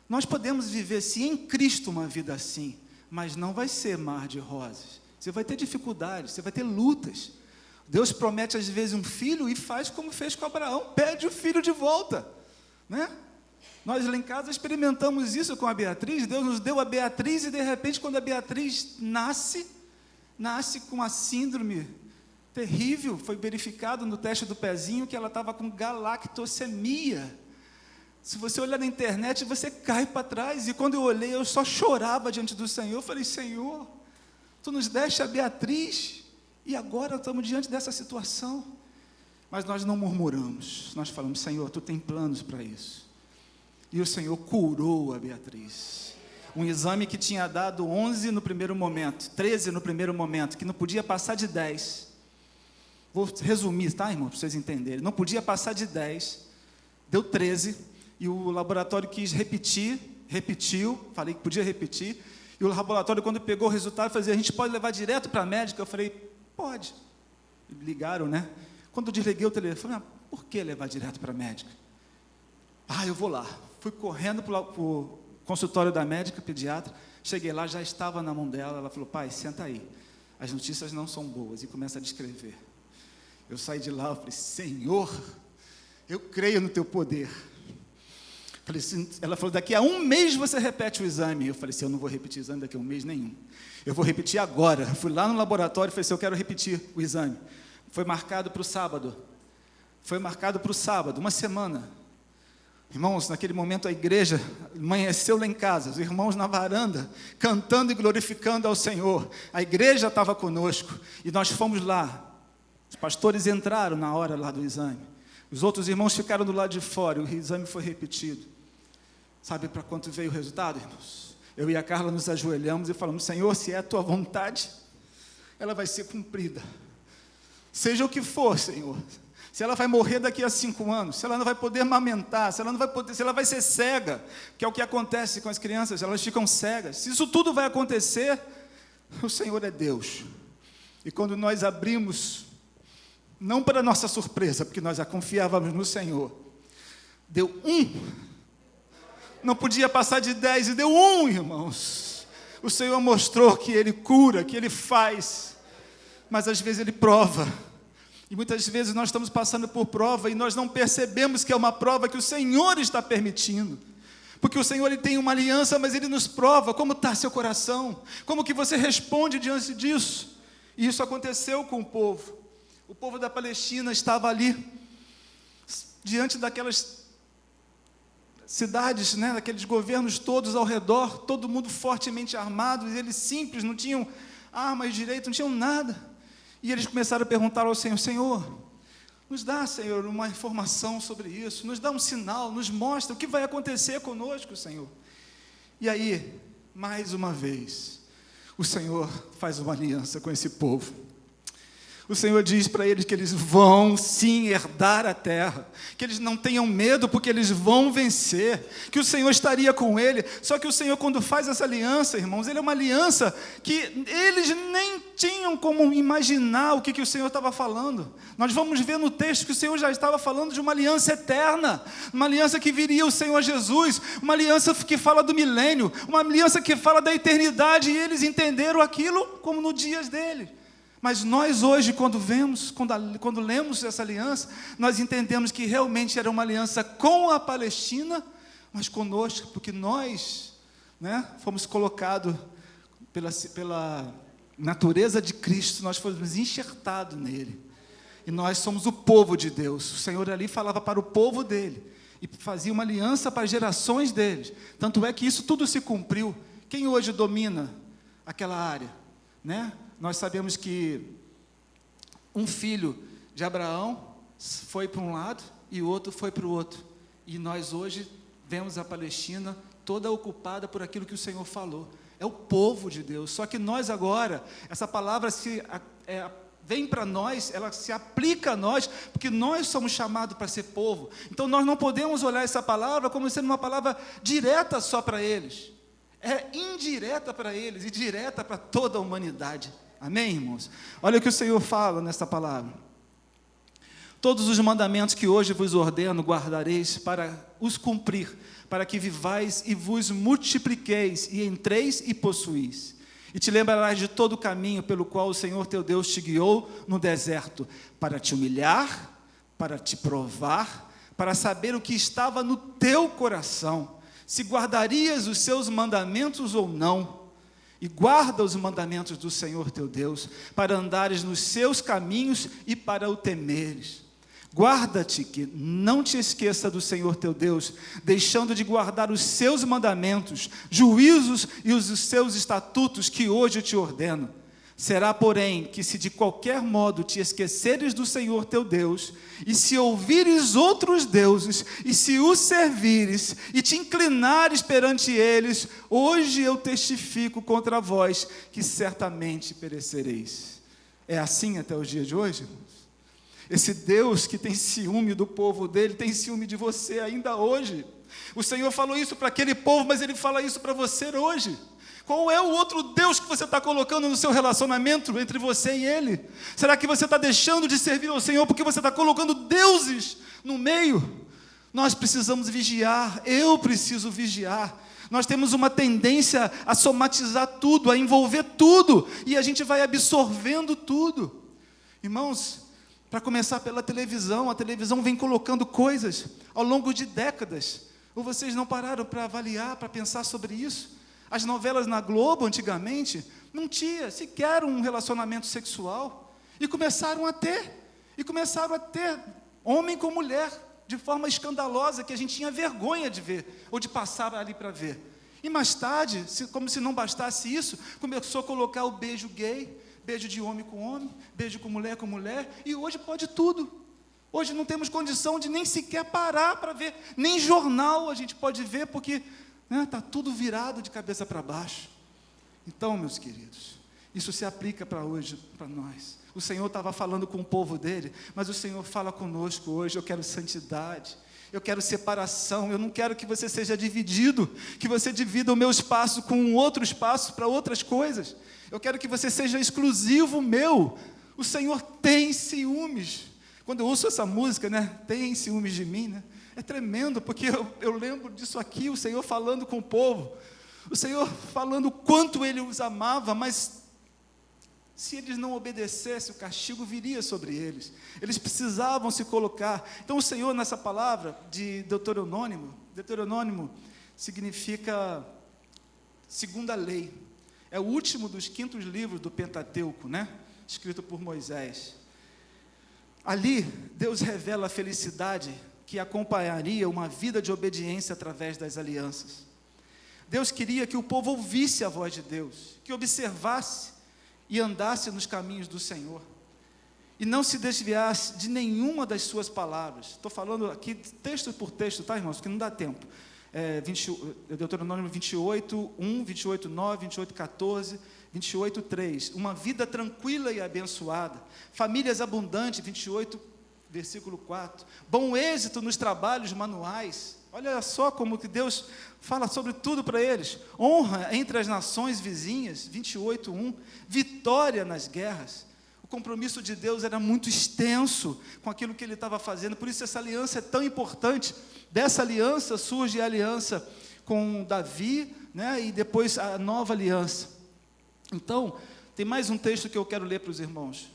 Nós podemos viver, sim, em Cristo uma vida assim, mas não vai ser mar de rosas. você vai ter dificuldades, você vai ter lutas. Deus promete às vezes um filho e faz como fez com Abraão, pede o filho de volta, né? Nós lá em casa experimentamos isso com a Beatriz. Deus nos deu a Beatriz e de repente quando a Beatriz nasce com uma síndrome terrível, foi verificado no teste do pezinho que ela estava com galactosemia. Se você olhar na internet, você cai para trás. E quando eu olhei, eu só chorava diante do Senhor. Eu falei, Senhor, Tu nos deste a Beatriz, e agora estamos diante dessa situação. Mas nós não murmuramos, nós falamos, Senhor, Tu tem planos para isso. E o Senhor curou a Beatriz. Um exame que tinha dado 11 no primeiro momento, 13 no primeiro momento, que não podia passar de 10. Vou resumir, tá, irmão, para vocês entenderem. Não podia passar de 10, deu 13, e o laboratório quis repetiu, falei que podia repetir, e o laboratório, quando pegou o resultado, fazia, a gente pode levar direto para a médica? Eu falei, pode. Ligaram, né? Quando eu desliguei o telefone, por que levar direto para a médica? Eu vou lá. Fui correndo para o consultório da médica, pediatra, cheguei lá, já estava na mão dela, ela falou, pai, senta aí, as notícias não são boas, e começa a descrever. Eu saí de lá, eu falei, Senhor, eu creio no Teu poder. Falei, ela falou, daqui a 1 mês você repete o exame. Eu falei, eu não vou repetir o exame daqui a 1 mês nenhum, eu vou repetir agora. Fui lá no laboratório e falei, eu quero repetir o exame. Foi marcado para o sábado, uma semana. Irmãos, naquele momento a igreja amanheceu lá em casa, os irmãos na varanda, cantando e glorificando ao Senhor. A igreja estava conosco, e nós fomos lá. Os pastores entraram na hora lá do exame. Os outros irmãos ficaram do lado de fora, e o exame foi repetido. Sabe para quanto veio o resultado, irmãos? Eu e a Carla nos ajoelhamos e falamos, Senhor, se é a Tua vontade, ela vai ser cumprida. Seja o que for, Senhor. Se ela vai morrer daqui a 5 anos, se ela não vai poder amamentar, se ela vai ser cega, que é o que acontece com as crianças, elas ficam cegas. Se isso tudo vai acontecer, o Senhor é Deus. E quando nós abrimos, não para nossa surpresa, porque nós já confiávamos no Senhor, deu 1, não podia passar de 10, e deu 1, irmãos. O Senhor mostrou que Ele cura, que Ele faz, mas às vezes Ele prova. E muitas vezes nós estamos passando por prova e nós não percebemos que é uma prova que o Senhor está permitindo. Porque o Senhor Ele tem uma aliança, mas Ele nos prova como está seu coração, como que você responde diante disso. E isso aconteceu com o povo. O povo da Palestina estava ali, diante daquelas cidades, né, daqueles governos todos ao redor, todo mundo fortemente armado, e eles simples, não tinham armas direito, não tinham nada. E eles começaram a perguntar ao Senhor, Senhor, nos dá, Senhor, uma informação sobre isso, nos dá um sinal, nos mostra o que vai acontecer conosco, Senhor. E aí, mais uma vez, o Senhor faz uma aliança com esse povo. O Senhor diz para eles que eles vão sim herdar a terra, que eles não tenham medo porque eles vão vencer, que o Senhor estaria com ele. Só que o Senhor, quando faz essa aliança, irmãos, ele é uma aliança que eles nem tinham como imaginar o que o Senhor estava falando. Nós vamos ver no texto que o Senhor já estava falando de uma aliança eterna, uma aliança que viria o Senhor Jesus, uma aliança que fala do milênio, uma aliança que fala da eternidade, e eles entenderam aquilo como nos dias dele. Mas nós hoje, quando lemos essa aliança, nós entendemos que realmente era uma aliança com a Palestina, mas conosco, porque nós, né, fomos colocados pela natureza de Cristo, nós fomos enxertados nele. E nós somos o povo de Deus. O Senhor ali falava para o povo dele, e fazia uma aliança para as gerações deles. Tanto é que isso tudo se cumpriu. Quem hoje domina aquela área, né? Nós sabemos que um filho de Abraão foi para um lado e o outro foi para o outro. E nós hoje vemos a Palestina toda ocupada por aquilo que o Senhor falou. É o povo de Deus. Só que nós agora, essa palavra vem para nós, ela se aplica a nós, porque nós somos chamados para ser povo. Então nós não podemos olhar essa palavra como sendo uma palavra direta só para eles. É indireta para eles e direta para toda a humanidade. Amém, irmãos? Olha o que o Senhor fala nesta palavra. Todos os mandamentos que hoje vos ordeno, guardareis para os cumprir, para que vivais e vos multipliqueis, e entreis e possuís. e te lembrarás de todo o caminho pelo qual o Senhor teu Deus te guiou no deserto, para te humilhar, para te provar, para saber o que estava no teu coração, se guardarias os seus mandamentos ou não. E guarda os mandamentos do Senhor teu Deus, para andares nos seus caminhos e para o temeres. Guarda-te que não te esqueça do Senhor teu Deus, deixando de guardar os seus mandamentos, juízos e os seus estatutos que hoje te ordeno. Será, porém, que se de qualquer modo te esqueceres do Senhor teu Deus, e se ouvires outros deuses, e se os servires, e te inclinares perante eles, hoje eu testifico contra vós, que certamente perecereis. É assim até os dias de hoje, irmãos? Esse Deus que tem ciúme do povo dele, tem ciúme de você ainda hoje. O Senhor falou isso para aquele povo, mas Ele fala isso para você hoje. Qual é o outro Deus que você está colocando no seu relacionamento entre você e Ele? Será que você está deixando de servir ao Senhor porque você está colocando deuses no meio? Nós precisamos vigiar, eu preciso vigiar. Nós temos uma tendência a somatizar tudo, a envolver tudo, e a gente vai absorvendo tudo. Irmãos, para começar pela televisão, a televisão vem colocando coisas ao longo de décadas. Ou vocês não pararam para avaliar, para pensar sobre isso? As novelas na Globo, antigamente, não tinha sequer um relacionamento sexual. E começaram a ter homem com mulher, de forma escandalosa, que a gente tinha vergonha de ver, ou de passar ali para ver. E mais tarde, como se não bastasse isso, começou a colocar o beijo gay, beijo de homem com homem, beijo com mulher, e hoje pode tudo. Hoje não temos condição de nem sequer parar para ver, nem jornal a gente pode ver, porque está tudo virado de cabeça para baixo. Então, meus queridos, isso se aplica para hoje, para nós. O Senhor estava falando com o povo dele, mas o Senhor fala conosco hoje. Eu quero santidade, eu quero separação, eu não quero que você seja dividido, que você divida o meu espaço com um outro espaço para outras coisas. Eu quero que você seja exclusivo meu. O Senhor tem ciúmes. Quando eu ouço essa música, tem ciúmes de mim, é tremendo, porque eu lembro disso aqui, o Senhor falando com o povo, o Senhor falando o quanto Ele os amava, mas se eles não obedecessem, o castigo viria sobre eles. Eles precisavam se colocar. Então o Senhor, nessa palavra de Deuteronômio significa segunda lei. É o último dos 5 livros do Pentateuco, escrito por Moisés. Ali, Deus revela a felicidade que acompanharia uma vida de obediência através das alianças. Deus queria que o povo ouvisse a voz de Deus, que observasse e andasse nos caminhos do Senhor, e não se desviasse de nenhuma das suas palavras. Estou falando aqui texto por texto, tá, irmãos? Porque não dá tempo. Deuteronômio 28, 1, 28, 9, 28, 14, 28, 3. Uma vida tranquila e abençoada, famílias abundantes, 28, versículo 4. Bom êxito nos trabalhos manuais. Olha só como que Deus fala sobre tudo para eles. Honra entre as nações vizinhas, 28, 1. Vitória nas guerras. O compromisso de Deus era muito extenso com aquilo que Ele estava fazendo, por isso essa aliança é tão importante. Dessa aliança surge a aliança com Davi, e depois a nova aliança. Então, tem mais um texto que eu quero ler para os irmãos.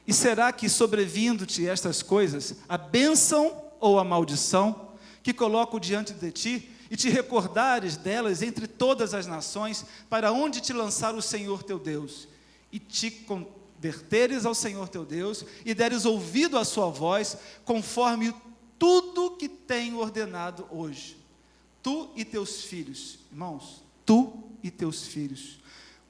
E será que sobrevindo-te estas coisas, a bênção ou a maldição, que coloco diante de ti, e te recordares delas entre todas as nações, para onde te lançar o Senhor teu Deus, e te converteres ao Senhor teu Deus, e deres ouvido à sua voz, conforme tudo que tenho ordenado hoje, tu e teus filhos, irmãos, tu e teus filhos,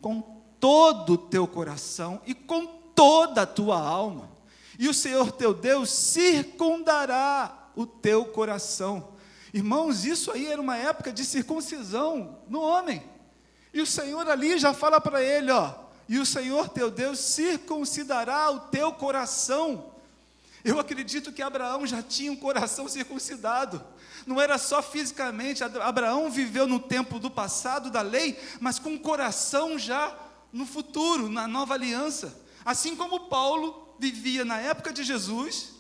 com todo o teu coração e com toda a tua alma, e o Senhor teu Deus circundará o teu coração. Irmãos, isso aí era uma época de circuncisão no homem, e o Senhor ali já fala para ele, e o Senhor teu Deus circuncidará o teu coração. Eu acredito que Abraão já tinha um coração circuncidado, não era só fisicamente. Abraão viveu no tempo do passado da lei, mas com o coração já no futuro, na nova aliança, assim como Paulo vivia na época de Jesus,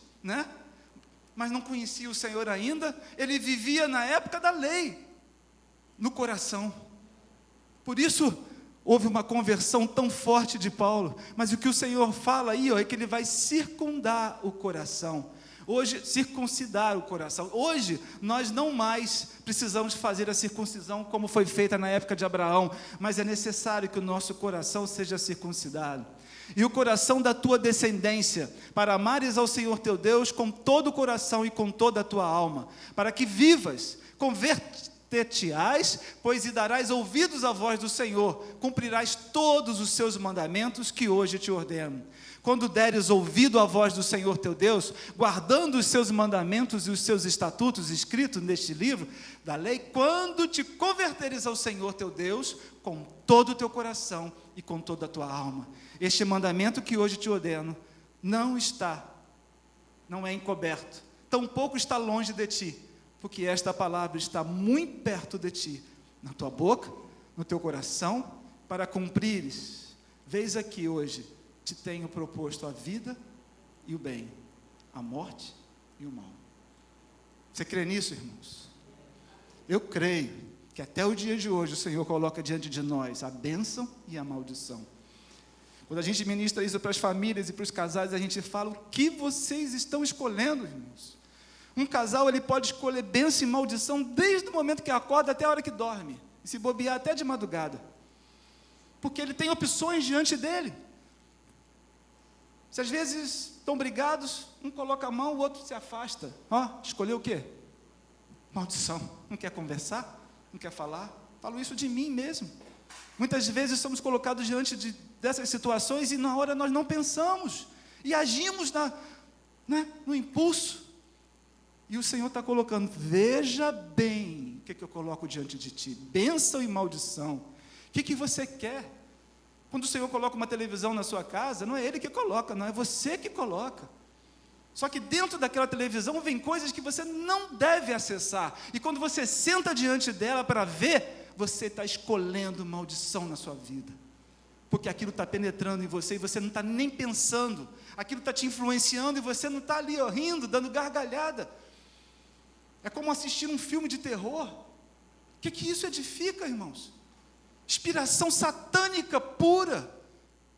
mas não conhecia o Senhor ainda. Ele vivia na época da lei, no coração. Por isso, houve uma conversão tão forte de Paulo, mas o que o Senhor fala aí, é que Ele vai circundar o coração. Hoje, circuncidar o coração. Hoje, nós não mais precisamos fazer a circuncisão como foi feita na época de Abraão, mas é necessário que o nosso coração seja circuncidado. E o coração da tua descendência, para amares ao Senhor teu Deus com todo o coração e com toda a tua alma, para que vivas, converter-te-ás, pois e darás ouvidos à voz do Senhor, cumprirás todos os seus mandamentos que hoje te ordeno. Quando deres ouvido à voz do Senhor teu Deus, guardando os seus mandamentos e os seus estatutos escritos neste livro da lei, quando te converteres ao Senhor teu Deus, com todo o teu coração e com toda a tua alma. Este mandamento que hoje te ordeno, não é encoberto, tampouco está longe de ti, porque esta palavra está muito perto de ti, na tua boca, no teu coração, para cumprires. Vês aqui hoje, te tenho proposto a vida e o bem, a morte e o mal. Você crê nisso, irmãos? Eu creio que até o dia de hoje o Senhor coloca diante de nós a bênção e a maldição. Quando a gente ministra isso para as famílias e para os casais, a gente fala o que vocês estão escolhendo, irmãos. Um casal, ele pode escolher bênção e maldição desde o momento que acorda até a hora que dorme, e se bobear até de madrugada, porque ele tem opções diante dele. Se às vezes estão brigados, um coloca a mão, o outro se afasta. Escolheu o quê? Maldição. Não quer conversar? Não quer falar? Falo isso de mim mesmo. Muitas vezes somos colocados diante dessas situações e na hora nós não pensamos e agimos no impulso. E o Senhor está colocando, veja bem o que eu coloco diante de ti, bênção e maldição. O que você quer? Quando o Senhor coloca uma televisão na sua casa, não é Ele que coloca, não é você que coloca. Só que dentro daquela televisão vem coisas que você não deve acessar. E quando você senta diante dela para ver, você está escolhendo maldição na sua vida. Porque aquilo está penetrando em você e você não está nem pensando. Aquilo está te influenciando e você não está ali rindo, dando gargalhada. É como assistir um filme de terror. O que isso edifica, irmãos? Inspiração satânica pura.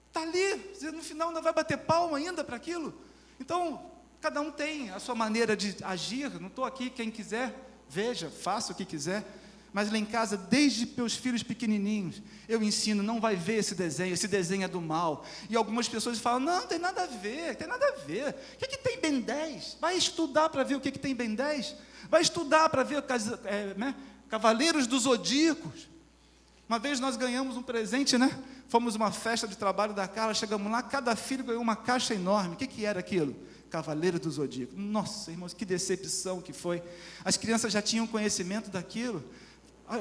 Está ali, você no final ainda vai bater palma ainda para aquilo. Então, cada um tem a sua maneira de agir. Não estou aqui, quem quiser, veja, faça o que quiser. Mas lá em casa, desde meus filhos pequenininhos, eu ensino, não vai ver esse desenho é do mal. E algumas pessoas falam, não tem nada a ver, tem nada a ver. O que tem Ben 10? Vai estudar para ver o que tem Ben 10? Vai estudar para ver Cavaleiros dos Zodíacos. Uma vez nós ganhamos um presente, fomos uma festa de trabalho da Carla, chegamos lá, cada filho ganhou uma caixa enorme. O que era aquilo? Cavaleiro do Zodíaco. Nossa, irmãos, que decepção que foi. As crianças já tinham conhecimento daquilo,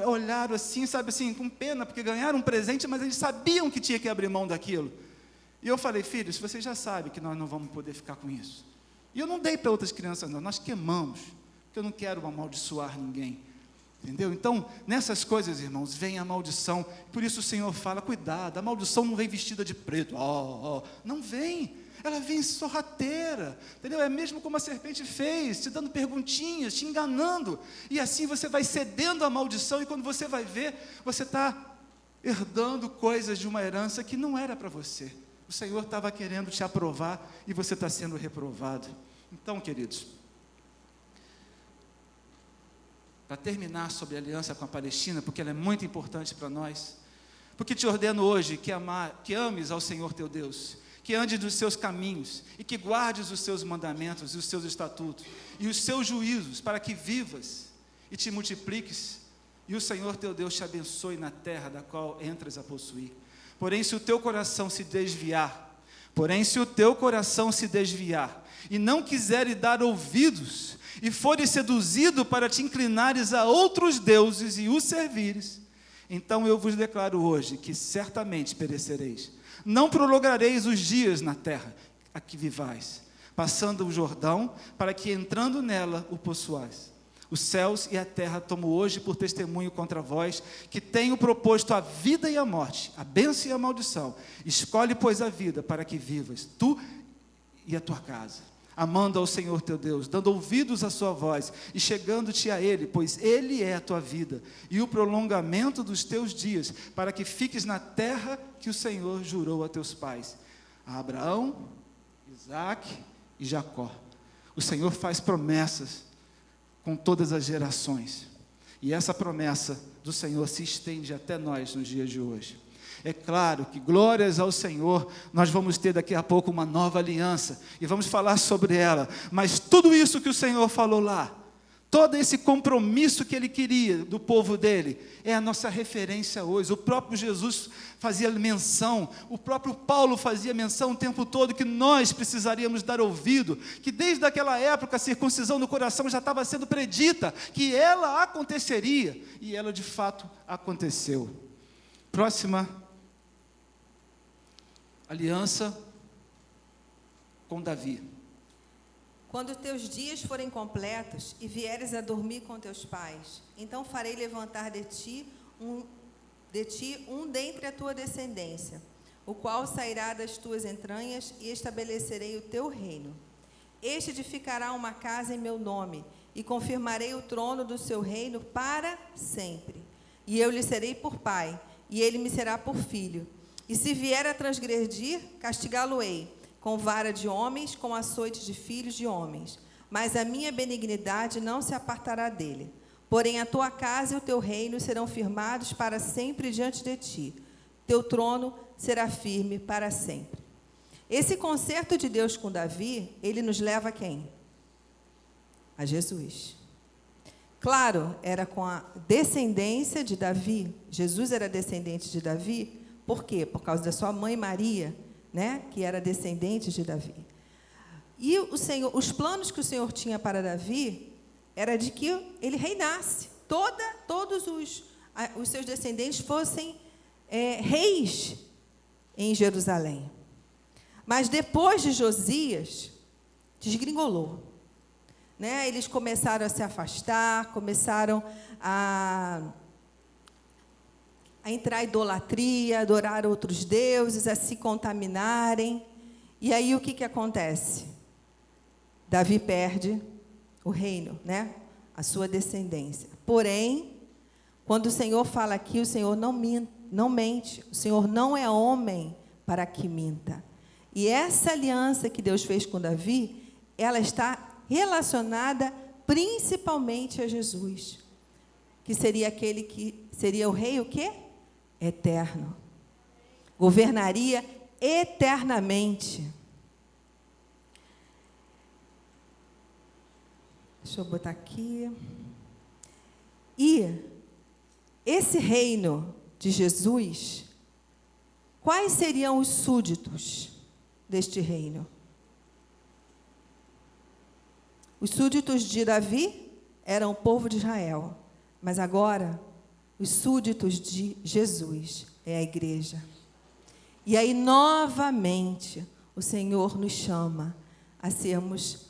olharam assim, sabe assim, com pena, porque ganharam um presente, mas eles sabiam que tinha que abrir mão daquilo. E eu falei, filhos, vocês já sabem que nós não vamos poder ficar com isso. E eu não dei para outras crianças, não, nós queimamos, porque eu não quero amaldiçoar ninguém. Entendeu? Então, nessas coisas, irmãos, vem a maldição. Por isso o Senhor fala, cuidado, a maldição não vem vestida de preto. Não vem. Ela vem sorrateira. Entendeu? É mesmo como a serpente fez, te dando perguntinhas, te enganando. E assim você vai cedendo à maldição e quando você vai ver, você está herdando coisas de uma herança que não era para você. O Senhor estava querendo te aprovar e você está sendo reprovado. Então, queridos, para terminar sobre a aliança com a Palestina, porque ela é muito importante para nós, porque te ordeno hoje que ames ao Senhor teu Deus, que andes nos seus caminhos, e que guardes os seus mandamentos, e os seus estatutos, e os seus juízos, para que vivas, e te multipliques, e o Senhor teu Deus te abençoe na terra da qual entras a possuir. Porém, se o teu coração se desviar, e não quiseres dar ouvidos, e fores seduzido para te inclinares a outros deuses e os servires, então eu vos declaro hoje que certamente perecereis. Não prolongareis os dias na terra a que vivais, passando o Jordão, para que entrando nela o possuais. Os céus e a terra tomo hoje por testemunho contra vós, que tenho proposto a vida e a morte, a bênção e a maldição. Escolhe, pois, a vida, para que vivas, tu e a tua casa. amando ao Senhor teu Deus, dando ouvidos à sua voz e chegando-te a Ele, pois Ele é a tua vida e o prolongamento dos teus dias, para que fiques na terra que o Senhor jurou a teus pais, a Abraão, Isaque e Jacó. O Senhor faz promessas com todas as gerações, e essa promessa do Senhor se estende até nós nos dias de hoje. É claro que, glórias ao Senhor, nós vamos ter daqui a pouco uma nova aliança, e vamos falar sobre ela, mas tudo isso que o Senhor falou lá, todo esse compromisso que Ele queria do povo dele, é a nossa referência hoje. O próprio Jesus fazia menção, o próprio Paulo fazia menção o tempo todo, que nós precisaríamos dar ouvido, que desde aquela época a circuncisão no coração já estava sendo predita, que ela aconteceria, e ela de fato aconteceu. Próxima aliança com Davi. Quando teus dias forem completos e vieres a dormir com teus pais, então farei levantar de ti um dentre a tua descendência, o qual sairá das tuas entranhas, e estabelecerei o teu reino. Este edificará uma casa em meu nome, e confirmarei o trono do seu reino para sempre. E eu lhe serei por pai, e ele me será por filho. E se vier a transgredir, castigá-lo-ei, com vara de homens, com açoite de filhos de homens. Mas a minha benignidade não se apartará dele. Porém, a tua casa e o teu reino serão firmados para sempre diante de ti. Teu trono será firme para sempre. Esse concerto de Deus com Davi, ele nos leva a quem? A Jesus. Claro, era com a descendência de Davi. Jesus era descendente de Davi. Por quê? Por causa da sua mãe Maria, né, que era descendente de Davi. E o Senhor, os planos que o Senhor tinha para Davi era de que ele reinasse, todos os seus descendentes fossem reis em Jerusalém. Mas depois de Josias, desgringolou, né? Eles começaram a se afastar, começaram a entrar em idolatria, adorar outros deuses, a se contaminarem. E aí o que acontece? Davi perde o reino, né? A sua descendência. Porém, quando o Senhor fala aqui, o Senhor não mente. O Senhor não é homem para que minta. E essa aliança que Deus fez com Davi, ela está relacionada principalmente a Jesus, que seria aquele que seria o rei o quê? Eterno. Governaria eternamente. Deixa eu botar aqui. E esse reino de Jesus, quais seriam os súditos deste reino? Os súditos de Davi eram o povo de Israel, mas agora os súditos de Jesus é a igreja. E aí, novamente, o Senhor nos chama a sermos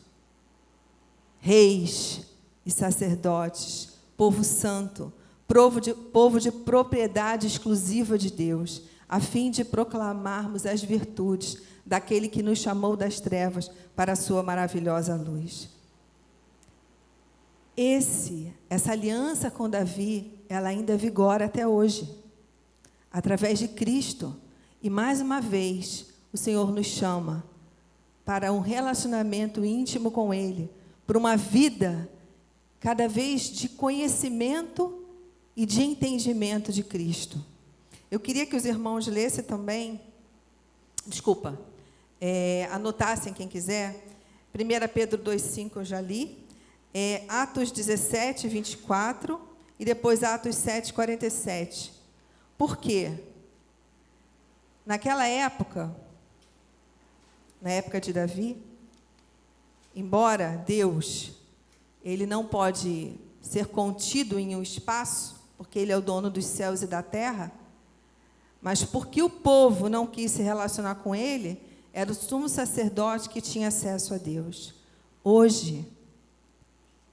reis e sacerdotes, povo santo, povo de propriedade exclusiva de Deus, a fim de proclamarmos as virtudes daquele que nos chamou das trevas para a sua maravilhosa luz. Essa aliança com Davi, ela ainda vigora até hoje, através de Cristo. E, mais uma vez, o Senhor nos chama para um relacionamento íntimo com Ele, para uma vida cada vez de conhecimento e de entendimento de Cristo. Eu queria que os irmãos lessem também, anotassem quem quiser, 1 Pedro 2,5 eu já li, Atos 17, 24, e depois Atos 7, 47. Por quê? Naquela época, na época de Davi, embora Deus, ele não pode ser contido em um espaço, porque ele é o dono dos céus e da terra, mas porque o povo não quis se relacionar com ele, era o sumo sacerdote que tinha acesso a Deus. Hoje,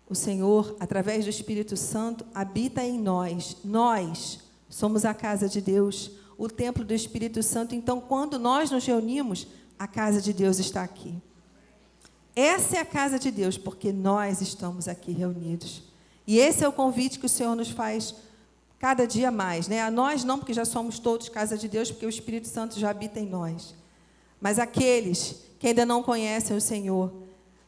o Senhor, através do Espírito Santo, habita em nós. Nós somos a casa de Deus, o templo do Espírito Santo. Então, quando nós nos reunimos, a casa de Deus está aqui. Essa é a casa de Deus, porque nós estamos aqui reunidos. E esse é o convite que o Senhor nos faz cada dia mais, né? A nós não, porque já somos todos casa de Deus, porque o Espírito Santo já habita em nós. Mas aqueles que ainda não conhecem o Senhor,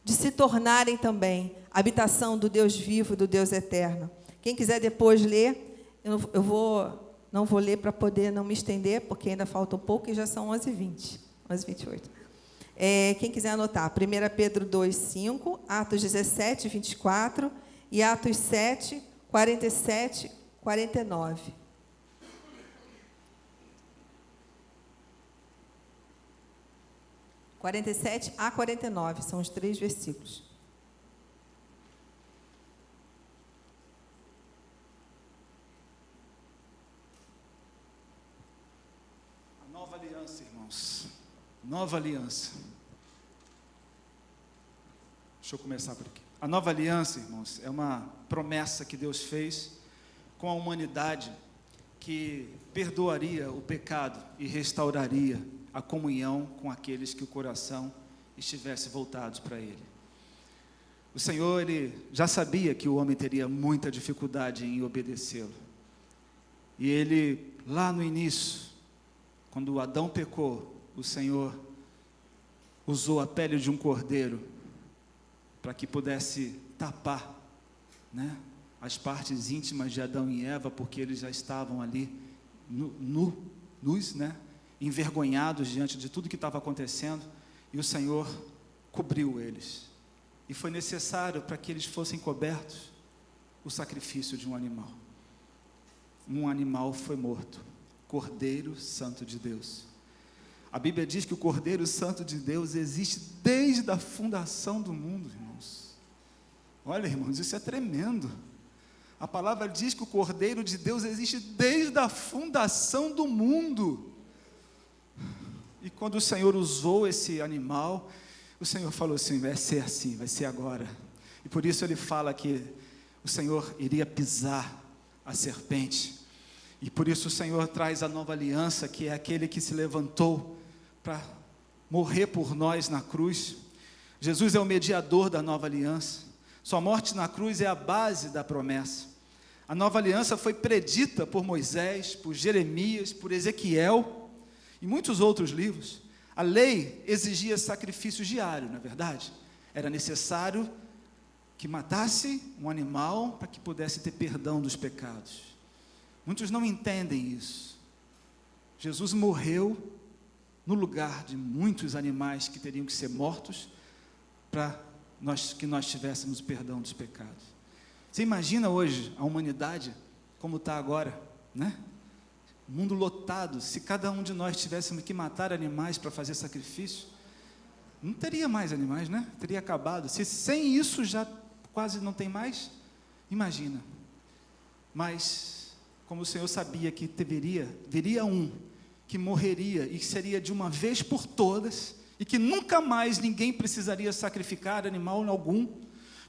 de se tornarem também habitação do Deus vivo, do Deus eterno. Quem quiser depois ler, não vou ler para poder não me estender, porque ainda falta um pouco e já são 11h20, 11h28. Quem quiser anotar, 1 Pedro 2:5, Atos 17, 24 e Atos 7, 47, 49. (47) 47 a 49, são os 3 versículos. A nova aliança, irmãos. Nova aliança. Deixa eu começar por aqui. A nova aliança, irmãos, é uma promessa que Deus fez com a humanidade, que perdoaria o pecado e restauraria a comunhão com aqueles que o coração estivesse voltados para Ele. O Senhor, Ele já sabia que o homem teria muita dificuldade em obedecê-lo. E Ele, lá no início, quando Adão pecou, o Senhor usou a pele de um cordeiro para que pudesse tapar, né, as partes íntimas de Adão e Eva, porque eles já estavam ali nus, né, envergonhados diante de tudo que estava acontecendo, e o Senhor cobriu eles. E foi necessário, para que eles fossem cobertos, o sacrifício de um animal. Um animal foi morto, Cordeiro Santo de Deus. A Bíblia diz que o Cordeiro Santo de Deus existe desde a fundação do mundo, irmãos. Olha, irmãos, isso é tremendo. A palavra diz que o Cordeiro de Deus existe desde a fundação do mundo. E quando o Senhor usou esse animal, o Senhor falou assim: vai ser assim, vai ser agora. E por isso Ele fala que o Senhor iria pisar a serpente. E por isso o Senhor traz a nova aliança, que é aquele que se levantou para morrer por nós na cruz. Jesus é o mediador da nova aliança. Sua morte na cruz é a base da promessa. A nova aliança foi predita por Moisés, por Jeremias, por Ezequiel e muitos outros livros. A lei exigia sacrifício diário, não é verdade? Era necessário que matasse um animal para que pudesse ter perdão dos pecados. Muitos não entendem isso. Jesus morreu no lugar de muitos animais que teriam que ser mortos para que nós tivéssemos o perdão dos pecados. Você imagina hoje a humanidade como está agora, né? O mundo lotado. Se cada um de nós tivéssemos que matar animais para fazer sacrifício, não teria mais animais, né? Teria acabado. Se sem isso já quase não tem mais, imagina. Mas, como o Senhor sabia que viria um que morreria e que seria de uma vez por todas, e que nunca mais ninguém precisaria sacrificar animal algum.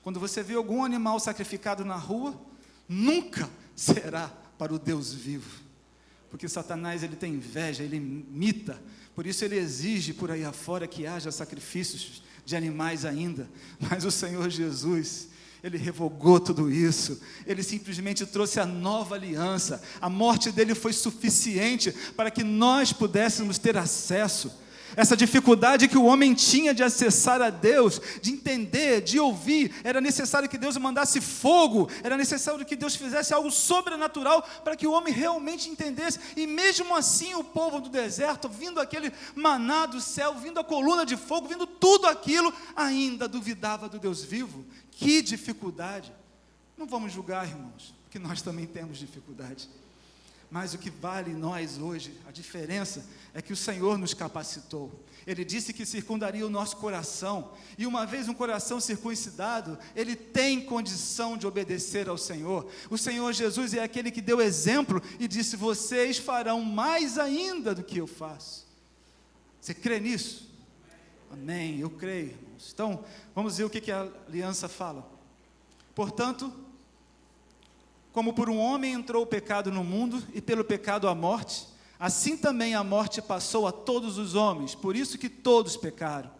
Quando você vê algum animal sacrificado na rua, nunca será para o Deus vivo, porque Satanás, ele tem inveja, ele imita, por isso ele exige por aí afora que haja sacrifícios de animais ainda. Mas o Senhor Jesus, Ele revogou tudo isso. Ele simplesmente trouxe a nova aliança. A morte dele foi suficiente para que nós pudéssemos ter acesso. Essa dificuldade que o homem tinha de acessar a Deus, de entender, de ouvir, era necessário que Deus mandasse fogo, era necessário que Deus fizesse algo sobrenatural para que o homem realmente entendesse. E mesmo assim o povo do deserto, vindo aquele maná do céu, vindo a coluna de fogo, vindo tudo aquilo, ainda duvidava do Deus vivo. Que dificuldade! Não vamos julgar, irmãos, porque nós também temos dificuldade. Mas o que vale nós hoje, a diferença é que o Senhor nos capacitou. Ele disse que circundaria o nosso coração, e uma vez um coração circuncidado, ele tem condição de obedecer ao Senhor. O Senhor Jesus é aquele que deu exemplo e disse: vocês farão mais ainda do que eu faço. Você crê nisso? Amém, eu creio, irmãos. Então, vamos ver o que a aliança fala. Portanto, como por um homem entrou o pecado no mundo, e pelo pecado a morte, assim também a morte passou a todos os homens, por isso que todos pecaram.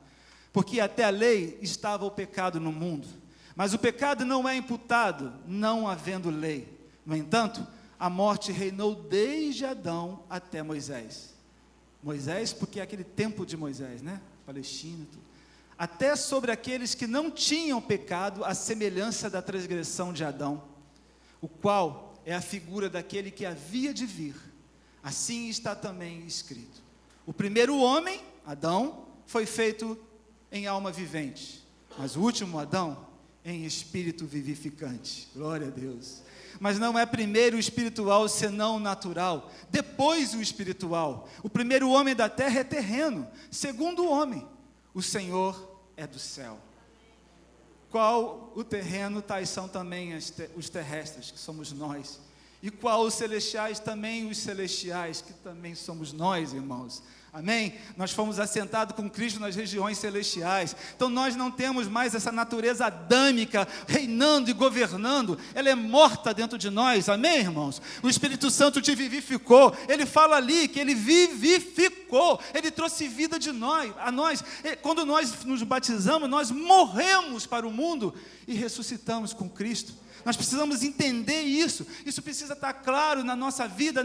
porque até a lei estava o pecado no mundo. Mas o pecado não é imputado, não havendo lei. No entanto, a morte reinou desde Adão até Moisés. Moisés, porque é aquele tempo de Moisés, né? Palestina, tudo. Até sobre aqueles que não tinham pecado, a semelhança da transgressão de Adão, o qual é a figura daquele que havia de vir. Assim está também escrito: o primeiro homem, Adão, foi feito em alma vivente, mas o último Adão, em espírito vivificante. Glória a Deus. Mas não é primeiro o espiritual, senão o natural, depois o espiritual. O primeiro homem da terra é terreno, segundo o homem, o Senhor é do céu. Qual o terreno, tais são também os terrestres, que somos nós. E qual os celestiais, também os celestiais, que também somos nós, irmãos. Amém? Nós fomos assentados com Cristo nas regiões celestiais. Então nós não temos mais essa natureza adâmica reinando e governando. Ela é morta dentro de nós. Amém, irmãos? O Espírito Santo te vivificou. Ele fala ali que Ele vivificou. Ele trouxe vida a nós. Quando nós nos batizamos, nós morremos para o mundo e ressuscitamos com Cristo. Nós precisamos entender isso. Isso precisa estar claro na nossa vida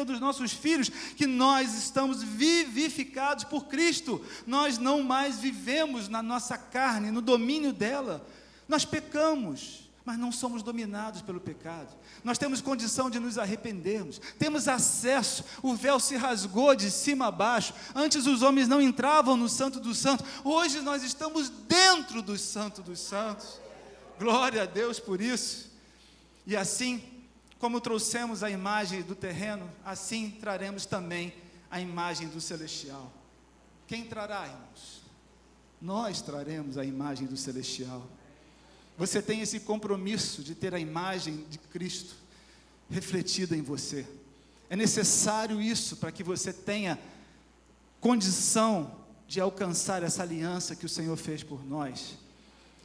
dos nossos filhos, que nós estamos vivificados por Cristo. Nós não mais vivemos na nossa carne, no domínio dela. Nós pecamos, mas não somos dominados pelo pecado. Nós temos condição de nos arrependermos. Temos acesso. O véu se rasgou de cima a baixo. Antes os homens não entravam no Santo dos Santos. Hoje nós estamos dentro do Santo dos Santos. Glória a Deus por isso. E assim, como trouxemos a imagem do terreno, assim traremos também a imagem do celestial. Quem trará, irmãos? Nós traremos a imagem do celestial. Você tem esse compromisso de ter a imagem de Cristo refletida em você. É necessário isso para que você tenha condição de alcançar essa aliança que o Senhor fez por nós.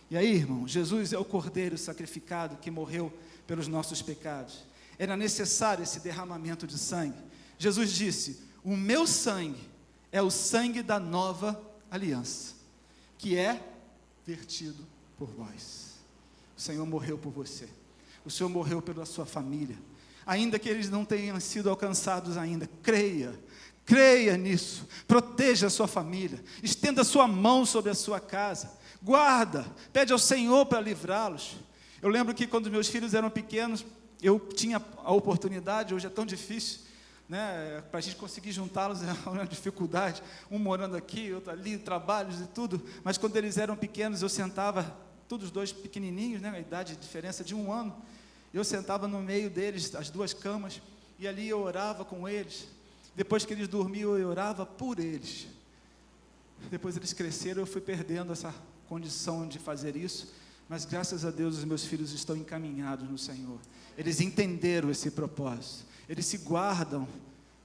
E aí, irmão, Jesus é o Cordeiro sacrificado que morreu pelos nossos pecados. Era necessário esse derramamento de sangue. Jesus disse: o meu sangue é o sangue da nova aliança, que é vertido por vós. O Senhor morreu por você. O Senhor morreu pela sua família. Ainda que eles não tenham sido alcançados ainda, creia nisso. Proteja a sua família. Estenda a sua mão sobre a sua casa. Guarda, pede ao Senhor para livrá-los. Eu lembro que quando meus filhos eram pequenos, eu tinha a oportunidade, hoje é tão difícil, né, para a gente conseguir juntá-los, é uma dificuldade, um morando aqui, outro ali, trabalhos e tudo, mas quando eles eram pequenos, eu sentava, todos os dois pequenininhos, né, a idade, diferença de 1 ano, eu sentava no meio deles, as 2 camas, e ali eu orava com eles. Depois que eles dormiam, eu orava por eles. Depois eles cresceram, eu fui perdendo essa condição de fazer isso, mas graças a Deus os meus filhos estão encaminhados no Senhor. Eles entenderam esse propósito. Eles se guardam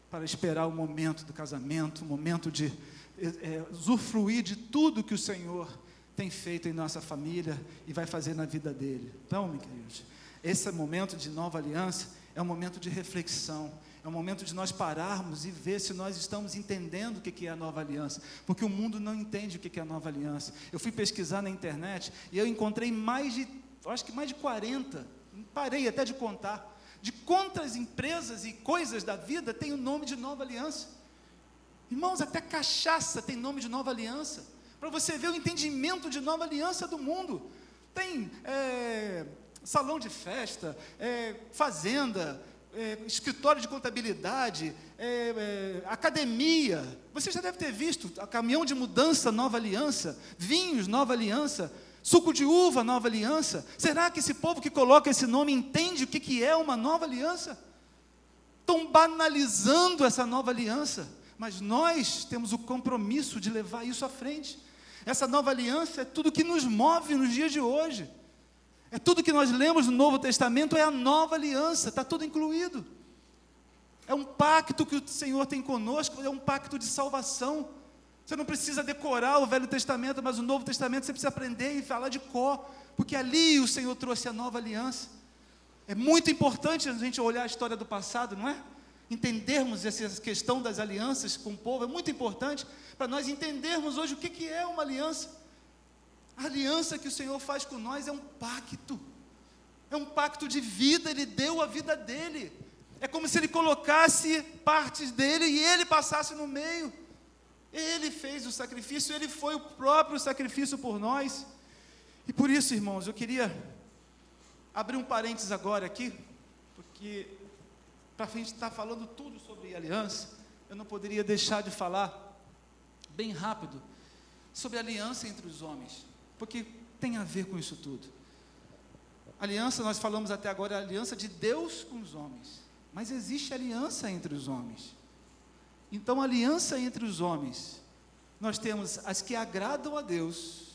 para esperar o momento do casamento, o momento de usufruir de tudo que o Senhor tem feito em nossa família e vai fazer na vida dele. Então, meus queridos, esse momento de nova aliança é um momento de reflexão. É um momento de nós pararmos e ver se nós estamos entendendo o que é a nova aliança, porque o mundo não entende o que é a nova aliança. Eu fui pesquisar na internet e eu encontrei mais de 40, parei até de contar, de quantas empresas e coisas da vida tem o nome de nova aliança. Irmãos, até cachaça tem nome de nova aliança, para você ver o entendimento de nova aliança do mundo. Tem salão de festa, fazenda, escritório de contabilidade, academia. Você já deve ter visto caminhão de mudança, nova aliança, vinhos, nova aliança, suco de uva, nova aliança. Será que esse povo que coloca esse nome entende o que é uma nova aliança? Estão banalizando essa nova aliança, mas nós temos o compromisso de levar isso à frente. Essa nova aliança é tudo que nos move nos dias de hoje. É tudo que nós lemos no Novo Testamento, é a nova aliança, está tudo incluído. É um pacto que o Senhor tem conosco, é um pacto de salvação. Você não precisa decorar o Velho Testamento, mas o Novo Testamento você precisa aprender e falar de cor, porque ali o Senhor trouxe a nova aliança. É muito importante a gente olhar a história do passado, não é? entendermos essa questão das alianças com o povo, é muito importante para nós entendermos hoje o que é uma aliança. A aliança que o Senhor faz com nós é um pacto de vida. Ele deu a vida dele, é como se ele colocasse partes dele e ele passasse no meio. Ele fez o sacrifício, ele foi o próprio sacrifício por nós. E por isso, irmãos, eu queria abrir um parênteses agora aqui, porque para a gente estar falando tudo sobre aliança, eu não poderia deixar de falar bem rápido sobre a aliança entre os homens, porque tem a ver com isso tudo. Aliança, nós falamos até agora, a aliança de Deus com os homens, mas existe aliança entre os homens. Então, a aliança entre os homens, nós temos as que agradam a Deus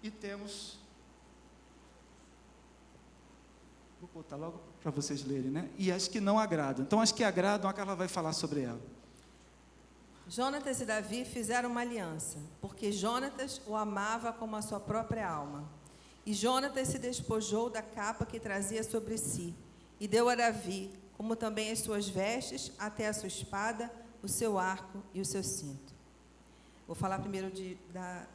e temos, vou botar logo para vocês lerem, né? E as que não agradam. Então, as que agradam, a Carla vai falar sobre ela. Jonatas e Davi fizeram uma aliança, porque Jonatas o amava como a sua própria alma. E Jonatas se despojou da capa que trazia sobre si, e deu a Davi, como também as suas vestes, até a sua espada, o seu arco e o seu cinto. Vou falar primeiro da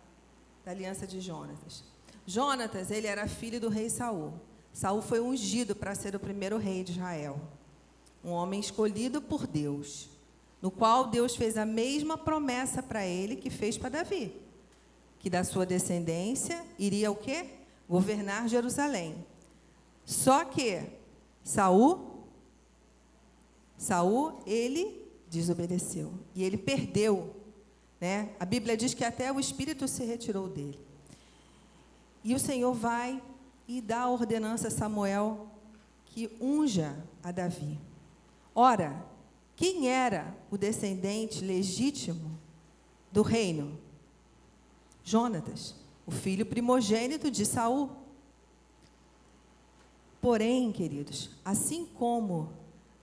aliança de Jonatas. Jonatas, ele era filho do rei Saul. Saul foi ungido para ser o primeiro rei de Israel, um homem escolhido por Deus, no qual Deus fez a mesma promessa para ele que fez para Davi, que da sua descendência iria o quê? Governar Jerusalém. Só que Saul, ele desobedeceu e ele perdeu, né? A Bíblia diz que até o Espírito se retirou dele. E o Senhor vai e dá a ordenança a Samuel que unja a Davi. Ora, quem era o descendente legítimo do reino? Jonatas, o filho primogênito de Saul. Porém, queridos, assim como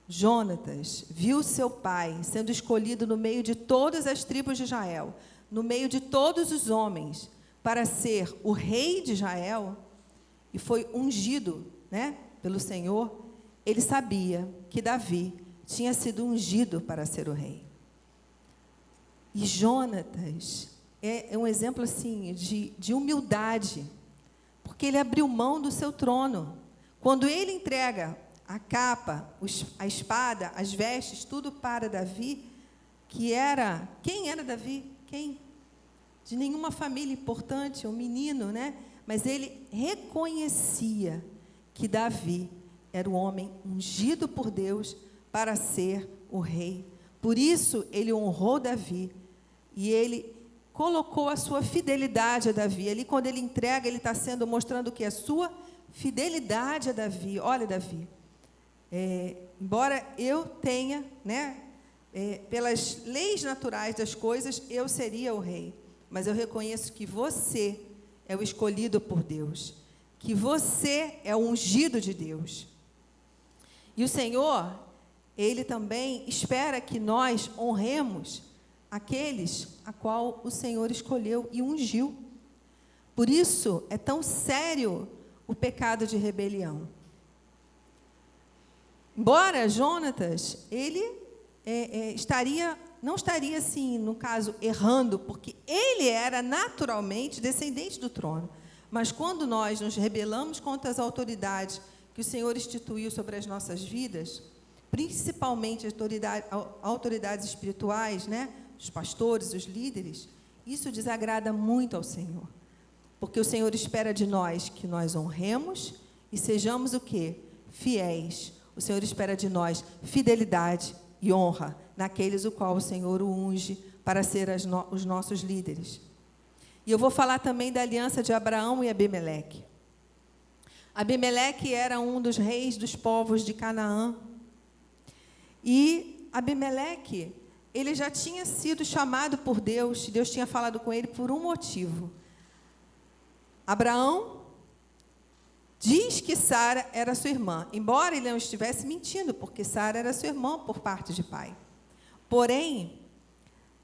Jonatas viu seu pai sendo escolhido no meio de todas as tribos de Israel, no meio de todos os homens, para ser o rei de Israel, e foi ungido, né, pelo Senhor, ele sabia que Davi tinha sido ungido para ser o rei. E Jonatas é um exemplo assim de humildade, porque ele abriu mão do seu trono. Quando ele entrega a capa, a espada, as vestes, tudo para Davi, quem era Davi? Quem? De nenhuma família importante, um menino, né? Mas ele reconhecia que Davi era o homem ungido por Deus para ser o rei. Por isso, ele honrou Davi e ele colocou a sua fidelidade a Davi. Ali, quando ele entrega, ele está mostrando que a sua fidelidade a Davi. Olha, Davi, embora eu tenha, né, pelas leis naturais das coisas, eu seria o rei, mas eu reconheço que você é o escolhido por Deus, que você é o ungido de Deus. E o Senhor, Ele também espera que nós honremos aqueles a qual o Senhor escolheu e ungiu. Por isso é tão sério o pecado de rebelião. Embora Jonatas, ele não estaria assim, no caso, errando, porque ele era naturalmente descendente do trono. Mas quando nós nos rebelamos contra as autoridades que o Senhor instituiu sobre as nossas vidas, principalmente as autoridades espirituais, né? Os pastores, os líderes, isso desagrada muito ao Senhor. Porque o Senhor espera de nós que nós honremos e sejamos o quê? Fiéis. O Senhor espera de nós fidelidade e honra naqueles o qual o Senhor o unge para ser os nossos líderes. E eu vou falar também da aliança de Abraão e Abimeleque. Abimeleque era um dos reis dos povos de Canaã. E Abimeleque, ele já tinha sido chamado por Deus, Deus tinha falado com ele por um motivo. Abraão diz que Sara era sua irmã, embora ele não estivesse mentindo, porque Sara era sua irmã por parte de pai. Porém,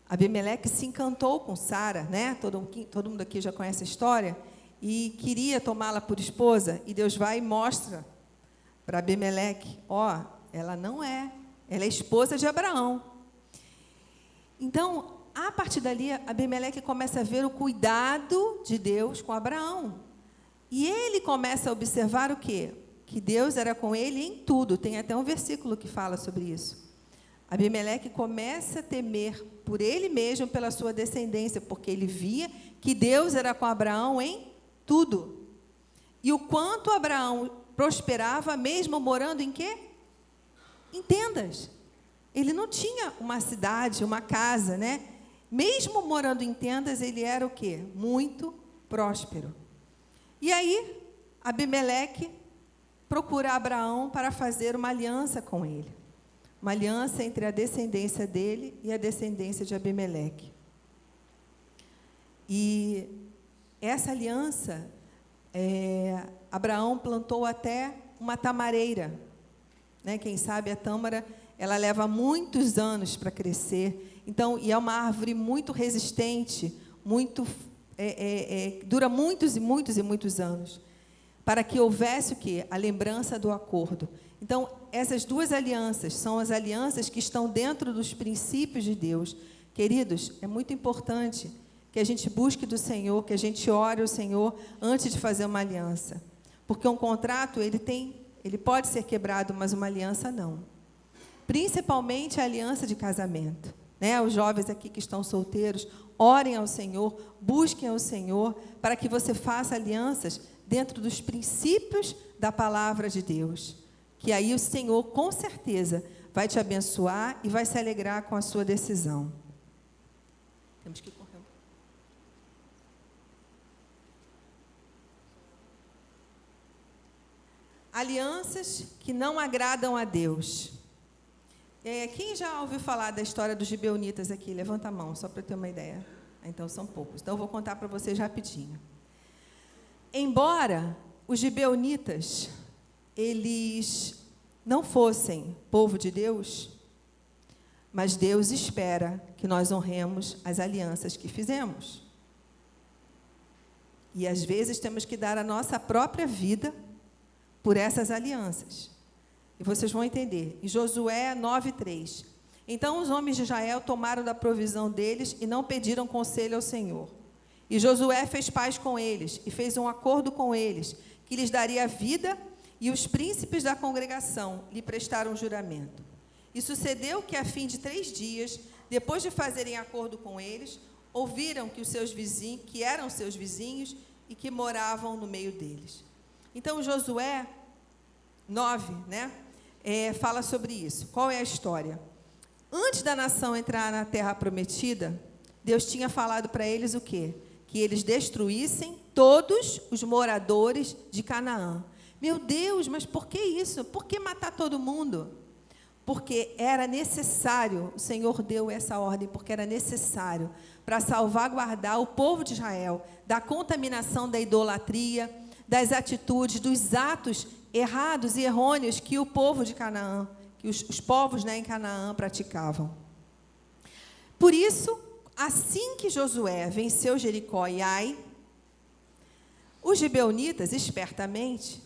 Abimeleque se encantou com Sara, né? Todo mundo aqui já conhece a história, e queria tomá-la por esposa, e Deus vai e mostra para Abimeleque, ela não é Ela é esposa de Abraão. Então, a partir dali, Abimeleque começa a ver o cuidado de Deus com Abraão. E ele começa a observar o quê? Que Deus era com ele em tudo. Tem até um versículo que fala sobre isso. Abimeleque começa a temer por ele mesmo, pela sua descendência, porque ele via que Deus era com Abraão em tudo. E o quanto Abraão prosperava, mesmo morando em quê? Em tendas. Ele não tinha uma cidade, uma casa, né? Mesmo morando em tendas, ele era o quê? Muito próspero. E aí, Abimeleque procura Abraão para fazer uma aliança com ele. Uma aliança entre a descendência dele e a descendência de Abimeleque. E essa aliança, Abraão plantou até uma tamareira, né? Quem sabe a tâmara, ela leva muitos anos para crescer. Então, e é uma árvore muito resistente, dura muitos e muitos e muitos anos, para que houvesse o quê? A lembrança do acordo. Então, essas duas alianças são as alianças que estão dentro dos princípios de Deus. Queridos, é muito importante que a gente busque do Senhor, que a gente ore ao Senhor antes de fazer uma aliança. Porque um contrato, ele pode ser quebrado, mas uma aliança não. Principalmente a aliança de casamento. Né? Os jovens aqui que estão solteiros, orem ao Senhor, busquem ao Senhor, para que você faça alianças dentro dos princípios da palavra de Deus. Que aí o Senhor, com certeza, vai te abençoar e vai se alegrar com a sua decisão. Temos que correr. Alianças que não agradam a Deus. Quem já ouviu falar da história dos gibeonitas aqui? Levanta a mão, só para ter uma ideia. Então, são poucos. Então, eu vou contar para vocês rapidinho. Embora os gibeonitas, eles não fossem povo de Deus, mas Deus espera que nós honremos as alianças que fizemos. E, às vezes, temos que dar a nossa própria vida por essas alianças. E vocês vão entender. Em Josué 9:3. Então os homens de Israel tomaram da provisão deles e não pediram conselho ao Senhor. E Josué fez paz com eles e fez um acordo com eles, que lhes daria vida, e os príncipes da congregação lhe prestaram juramento. E sucedeu que, a fim de 3 dias, depois de fazerem acordo com eles, ouviram que que eram seus vizinhos e que moravam no meio deles. Então, Josué 9, né, fala sobre isso. Qual é a história? Antes da nação entrar na terra prometida, Deus tinha falado para eles o quê? Que eles destruíssem todos os moradores de Canaã. Meu Deus, mas por que isso? Por que matar todo mundo? Porque era necessário, o Senhor deu essa ordem, porque era necessário para salvaguardar o povo de Israel da contaminação da idolatria, das atitudes, dos atos errados e errôneos que o povo de Canaã, que os povos, né, em Canaã praticavam. Por isso, assim que Josué venceu Jericó e Ai, os gibeonitas, espertamente,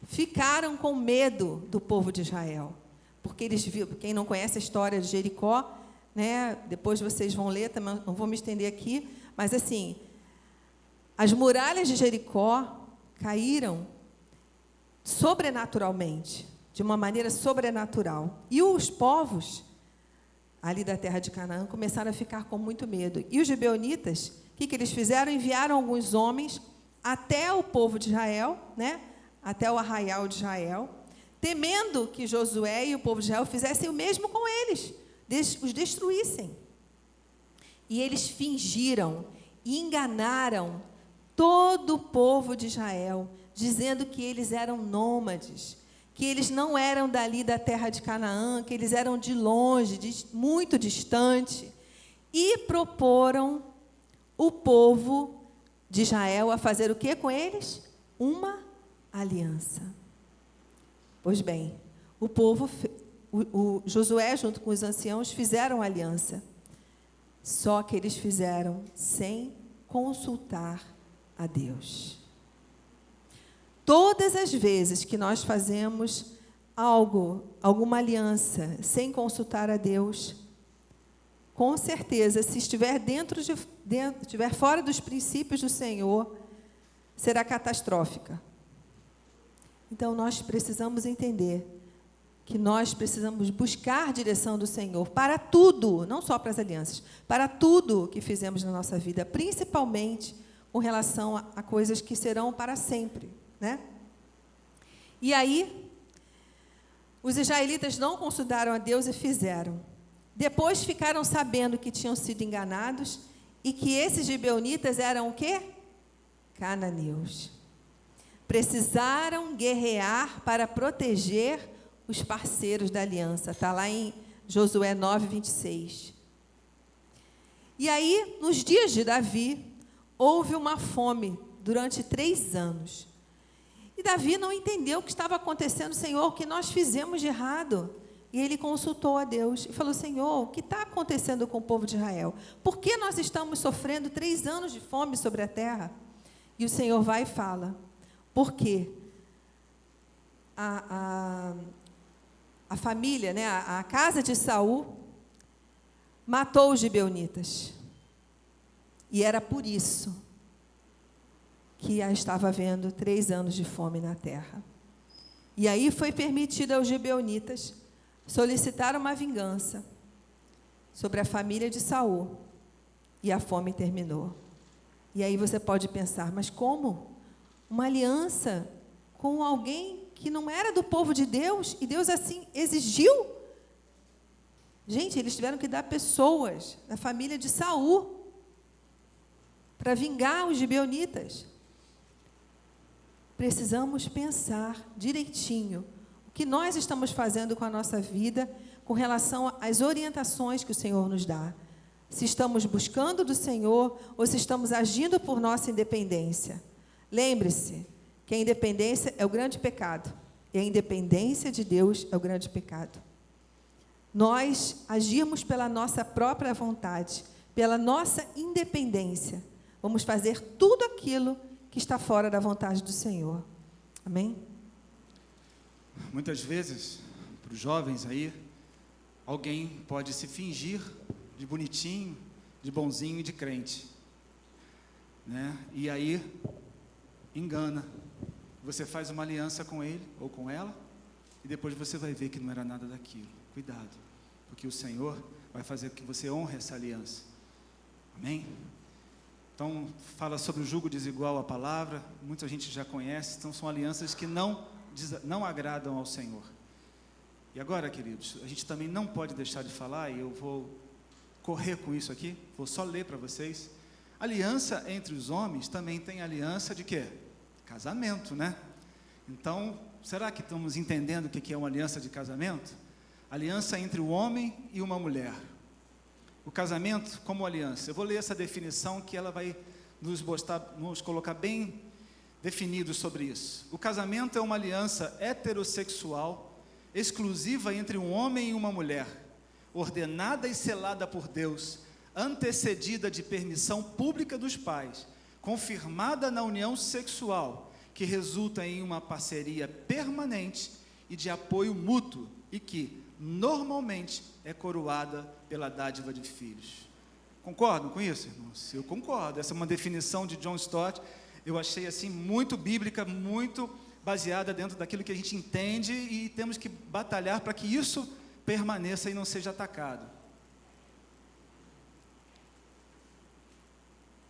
ficaram com medo do povo de Israel, porque eles viram, quem não conhece a história de Jericó, né, depois vocês vão ler, também não vou me estender aqui, mas assim, as muralhas de Jericó caíram sobrenaturalmente, de uma maneira sobrenatural. E os povos ali da terra de Canaã começaram a ficar com muito medo. E os gibeonitas, o que eles fizeram? Enviaram alguns homens até o povo de Israel, né? Até o arraial de Israel, temendo que Josué e o povo de Israel fizessem o mesmo com eles, os destruíssem. E eles fingiram e enganaram todo o povo de Israel, dizendo que eles eram nômades, que eles não eram dali da terra de Canaã, que eles eram de longe, muito distante, e proporam o povo de Israel a fazer o que com eles? Uma aliança. Pois bem, Josué, junto com os anciãos, fizeram aliança, só que eles fizeram sem consultar a Deus. Todas as vezes que nós fazemos alguma aliança, sem consultar a Deus, com certeza, se estiver estiver fora dos princípios do Senhor, será catastrófica. Então, nós precisamos entender que nós precisamos buscar a direção do Senhor para tudo, não só para as alianças, para tudo que fizemos na nossa vida, principalmente com relação a coisas que serão para sempre, né? E aí, os israelitas não consultaram a Deus e fizeram. Depois ficaram sabendo que tinham sido enganados e que esses gibeonitas eram o quê? Cananeus. Precisaram guerrear para proteger os parceiros da aliança. Está lá em Josué 9, 26. E aí, nos dias de Davi, houve uma fome durante 3 anos. E Davi não entendeu o que estava acontecendo. Senhor, o que nós fizemos de errado? E ele consultou a Deus e falou: Senhor, o que está acontecendo com o povo de Israel? Por que nós estamos sofrendo 3 anos de fome sobre a terra? E o Senhor vai e fala: porque a família, né, a casa de Saul, matou os gibeonitas. E era por isso que estava havendo 3 anos de fome na terra. E aí foi permitido aos gibeonitas solicitar uma vingança sobre a família de Saul. E a fome terminou. E aí você pode pensar, mas como? Uma aliança com alguém que não era do povo de Deus, e Deus assim exigiu? Gente, eles tiveram que dar pessoas da família de Saul para vingar os gibeonitas. Precisamos pensar direitinho o que nós estamos fazendo com a nossa vida com relação às orientações que o Senhor nos dá. Se estamos buscando do Senhor ou se estamos agindo por nossa independência. Lembre-se que a independência é o grande pecado e a independência de Deus é o grande pecado. Nós agirmos pela nossa própria vontade, pela nossa independência, vamos fazer tudo aquilo que está fora da vontade do Senhor. Amém? Muitas vezes, para os jovens aí, alguém pode se fingir de bonitinho, de bonzinho e de crente, né? E aí engana. Você faz uma aliança com ele ou com ela e depois você vai ver que não era nada daquilo. Cuidado, porque o Senhor vai fazer com que você honre essa aliança. Amém? Então, fala sobre o jugo desigual a palavra, muita gente já conhece, então são alianças que não agradam ao Senhor. E agora, queridos, a gente também não pode deixar de falar, e eu vou correr com isso aqui, vou só ler para vocês. Aliança entre os homens também tem aliança de quê? Casamento, né? Então, será que estamos entendendo o que é uma aliança de casamento? Aliança entre o homem e uma mulher. O casamento como aliança. Eu vou ler essa definição que ela vai nos colocar bem definidos sobre isso. O casamento é uma aliança heterossexual, exclusiva entre um homem e uma mulher, ordenada e selada por Deus, antecedida de permissão pública dos pais, confirmada na união sexual, que resulta em uma parceria permanente e de apoio mútuo, e que, normalmente, é coroada pela dádiva de filhos. Concordam com isso, irmãos? Eu concordo. Essa é uma definição de John Stott, eu achei assim muito bíblica, muito baseada dentro daquilo que a gente entende, e temos que batalhar para que isso permaneça e não seja atacado.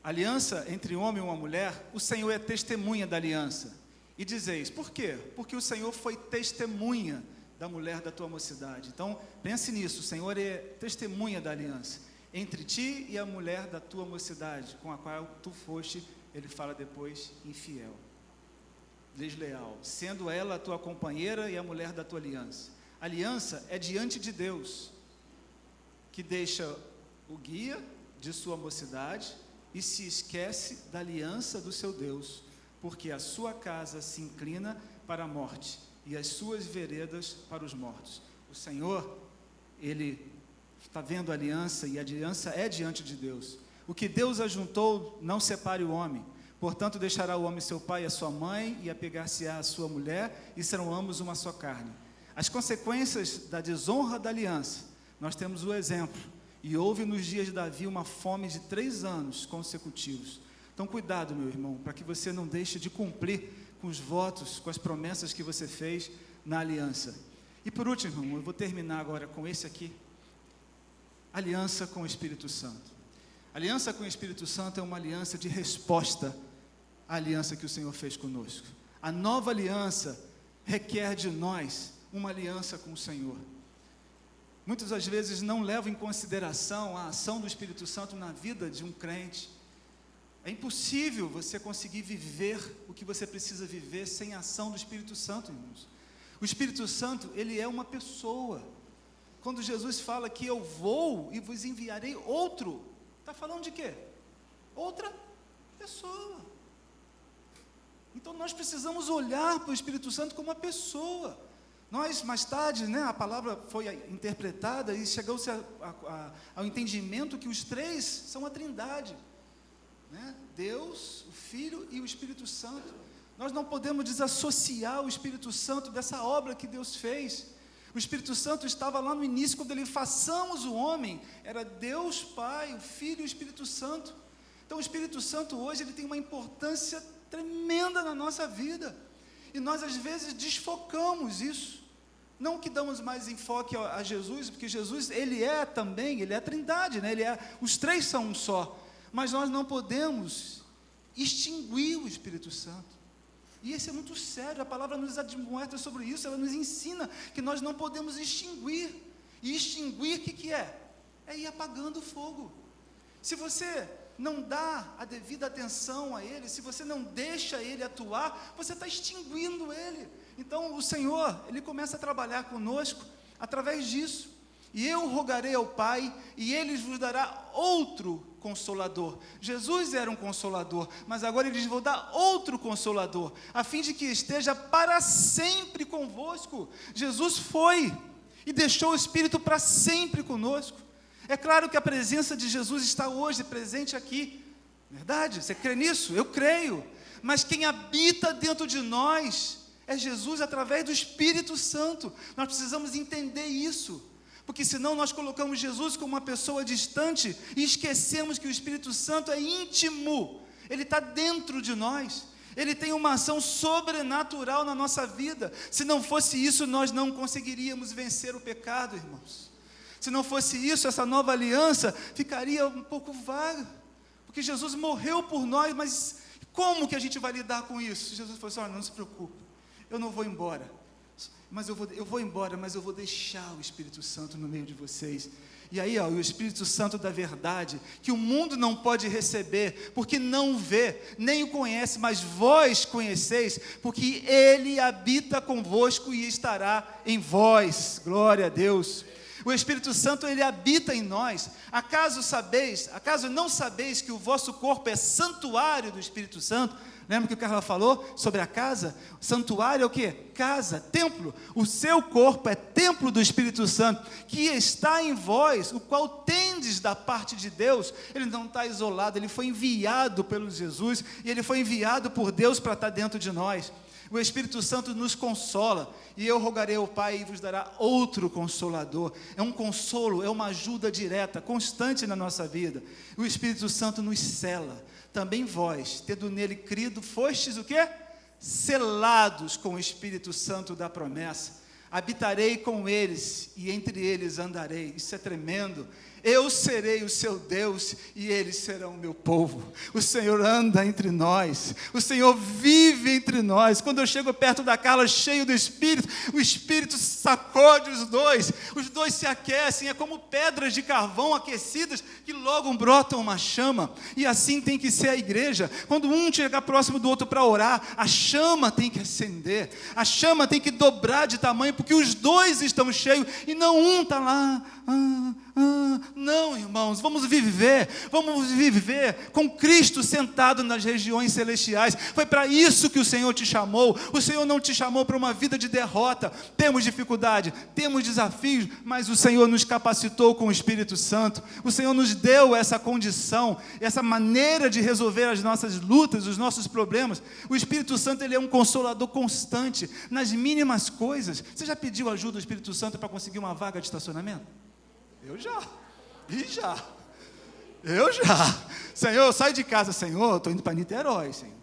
Aliança entre um homem e uma mulher, o Senhor é testemunha da aliança. E dizeis, por quê? Porque o Senhor foi testemunha da mulher da tua mocidade. Então, pense nisso, o Senhor é testemunha da aliança entre ti e a mulher da tua mocidade, com a qual tu foste, ele fala depois, infiel, desleal, sendo ela a tua companheira e a mulher da tua aliança. A aliança é diante de Deus, que deixa o guia de sua mocidade e se esquece da aliança do seu Deus, porque a sua casa se inclina para a morte e as suas veredas para os mortos. O Senhor, Ele está vendo a aliança, e a aliança é diante de Deus. O que Deus ajuntou, não separe o homem. Portanto, deixará o homem seu pai e a sua mãe, e apegar-se-á a sua mulher, e serão ambos uma só carne. As consequências da desonra da aliança, nós temos o exemplo. E houve nos dias de Davi uma fome de 3 anos consecutivos. Então, cuidado, meu irmão, para que você não deixe de cumprir com os votos, com as promessas que você fez na aliança. E por último, irmão, eu vou terminar agora com esse aqui. Aliança com o Espírito Santo. Aliança com o Espírito Santo é uma aliança de resposta à aliança que o Senhor fez conosco. A nova aliança requer de nós uma aliança com o Senhor. Muitas das vezes não levam em consideração a ação do Espírito Santo na vida de um crente. É impossível você conseguir viver o que você precisa viver sem a ação do Espírito Santo, irmãos. O Espírito Santo, ele é uma pessoa. Quando Jesus fala que eu vou e vos enviarei outro, está falando de quê? Outra pessoa. Então nós precisamos olhar para o Espírito Santo como uma pessoa. Nós, mais tarde, a palavra foi interpretada e chegou-se ao entendimento que os 3 são a Trindade. Deus, o Filho e o Espírito Santo. Nós não podemos desassociar o Espírito Santo dessa obra que Deus fez. O Espírito Santo estava lá no início, quando ele façamos o homem, era Deus Pai, o Filho e o Espírito Santo. Então o Espírito Santo hoje ele tem uma importância tremenda na nossa vida, e nós às vezes desfocamos isso, não que damos mais enfoque a Jesus, porque Jesus ele é a Trindade, os 3 são um só, mas nós não podemos extinguir o Espírito Santo. E isso é muito sério, a palavra nos admoesta sobre isso, ela nos ensina que nós não podemos extinguir. E extinguir, o que é? É ir apagando o fogo. Se você não dá a devida atenção a ele, se você não deixa ele atuar, você está extinguindo ele. Então o Senhor, ele começa a trabalhar conosco através disso. E eu rogarei ao Pai, e Ele vos dará outro Consolador. Jesus era um Consolador, mas agora Ele vos dar outro Consolador, a fim de que esteja para sempre convosco. Jesus foi e deixou o Espírito para sempre conosco. É claro que a presença de Jesus está hoje presente aqui, verdade? Você crê nisso? Eu creio. Mas quem habita dentro de nós é Jesus através do Espírito Santo. Nós precisamos entender isso. Porque senão nós colocamos Jesus como uma pessoa distante e esquecemos que o Espírito Santo é íntimo, ele está dentro de nós, ele tem uma ação sobrenatural na nossa vida. Se não fosse isso, nós não conseguiríamos vencer o pecado, irmãos. Se não fosse isso, essa nova aliança ficaria um pouco vaga, porque Jesus morreu por nós, mas como que a gente vai lidar com isso? Jesus falou assim: olha, não se preocupe, eu não vou embora. Mas eu vou embora, mas eu vou deixar o Espírito Santo no meio de vocês. E aí, o Espírito Santo da verdade, que o mundo não pode receber, porque não vê, nem o conhece, mas vós conheceis, porque Ele habita convosco e estará em vós. Glória a Deus. O Espírito Santo, Ele habita em nós. Acaso não sabeis que o vosso corpo é santuário do Espírito Santo? Lembra que o Carla falou sobre a casa? Santuário é o quê? Casa, templo. O seu corpo é templo do Espírito Santo, que está em vós, o qual tendes da parte de Deus. Ele não está isolado, ele foi enviado pelo Jesus, e ele foi enviado por Deus para estar dentro de nós. O Espírito Santo nos consola, e eu rogarei ao Pai e vos dará outro Consolador. É um consolo, é uma ajuda direta, constante na nossa vida. O Espírito Santo nos sela. Também vós, tendo nele crido, fostes o quê? Selados com o Espírito Santo da promessa. Habitarei com eles e entre eles andarei. Isso é tremendo. Eu serei o seu Deus e eles serão o meu povo. O Senhor anda entre nós, o Senhor vive entre nós. Quando eu chego perto da Carla cheio do Espírito, o Espírito sacode os dois se aquecem, é como pedras de carvão aquecidas que logo brotam uma chama. E assim tem que ser a igreja. Quando um chegar próximo do outro para orar, a chama tem que acender, a chama tem que dobrar de tamanho, porque os dois estão cheios e não um está lá. Não, irmão. irmãos, vamos viver com Cristo sentado nas regiões celestiais. Foi para isso que o Senhor te chamou. O Senhor não te chamou para uma vida de derrota. Temos dificuldade, temos desafios, mas o Senhor nos capacitou com o Espírito Santo. O Senhor nos deu essa condição, essa maneira de resolver as nossas lutas, os nossos problemas. O Espírito Santo, ele é um consolador constante nas mínimas coisas. Você já pediu ajuda do Espírito Santo para conseguir uma vaga de estacionamento? Eu já. Senhor, eu saio de casa, Senhor, eu estou indo para Niterói, Senhor.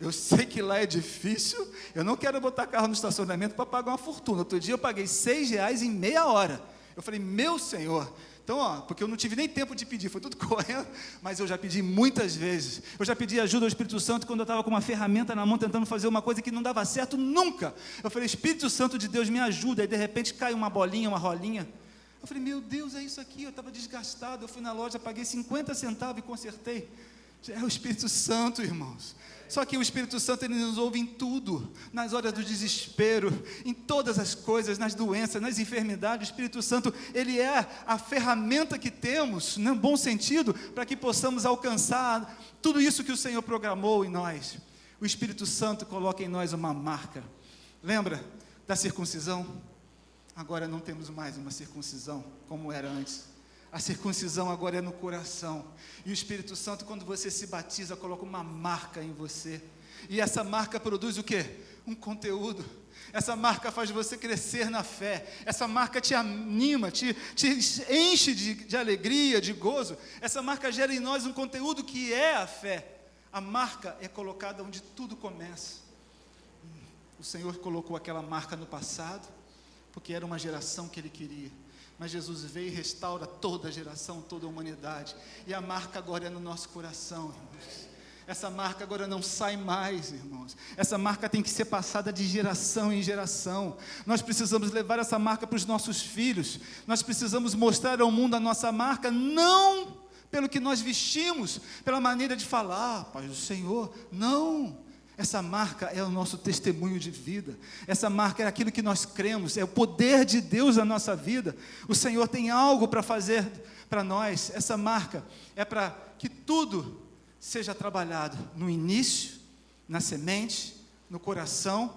Eu sei que lá é difícil, eu não quero botar carro no estacionamento para pagar uma fortuna. Outro dia eu paguei R$6 em meia hora. Eu falei, meu Senhor. Então, porque eu não tive nem tempo de pedir, foi tudo correndo, mas eu já pedi muitas vezes. Eu já pedi ajuda ao Espírito Santo quando eu estava com uma ferramenta na mão, tentando fazer uma coisa que não dava certo nunca. Eu falei, Espírito Santo de Deus, me ajuda. Aí, de repente, cai uma bolinha, uma rolinha. Eu falei, meu Deus, é isso aqui. Eu estava desgastado, eu fui na loja, paguei 50 centavos e consertei. É o Espírito Santo, irmãos. Só que o Espírito Santo, ele nos ouve em tudo, nas horas do desespero, em todas as coisas, nas doenças, nas enfermidades. O Espírito Santo, ele é a ferramenta que temos, no bom sentido, para que possamos alcançar tudo isso que o Senhor programou em nós. O Espírito Santo coloca em nós uma marca. Lembra da circuncisão? Agora não temos mais uma circuncisão como era antes. A circuncisão agora é no coração. E o Espírito Santo, quando você se batiza, coloca uma marca em você. E essa marca produz o quê? Um conteúdo. Essa marca faz você crescer na fé. Essa marca te anima, te enche de alegria, de gozo. Essa marca gera em nós um conteúdo que é a fé. A marca é colocada onde tudo começa. O Senhor colocou aquela marca no passado, porque era uma geração que Ele queria. Mas Jesus veio e restaura toda a geração, toda a humanidade. E a marca agora é no nosso coração, irmãos. Essa marca agora não sai mais, irmãos. Essa marca tem que ser passada de geração em geração. Nós precisamos levar essa marca para os nossos filhos. Nós precisamos mostrar ao mundo a nossa marca, não pelo que nós vestimos, pela maneira de falar, Pai do Senhor. Não. Essa marca é o nosso testemunho de vida. Essa marca é aquilo que nós cremos, é o poder de Deus na nossa vida. O Senhor tem algo para fazer para nós. Essa marca é para que tudo seja trabalhado no início, na semente, no coração.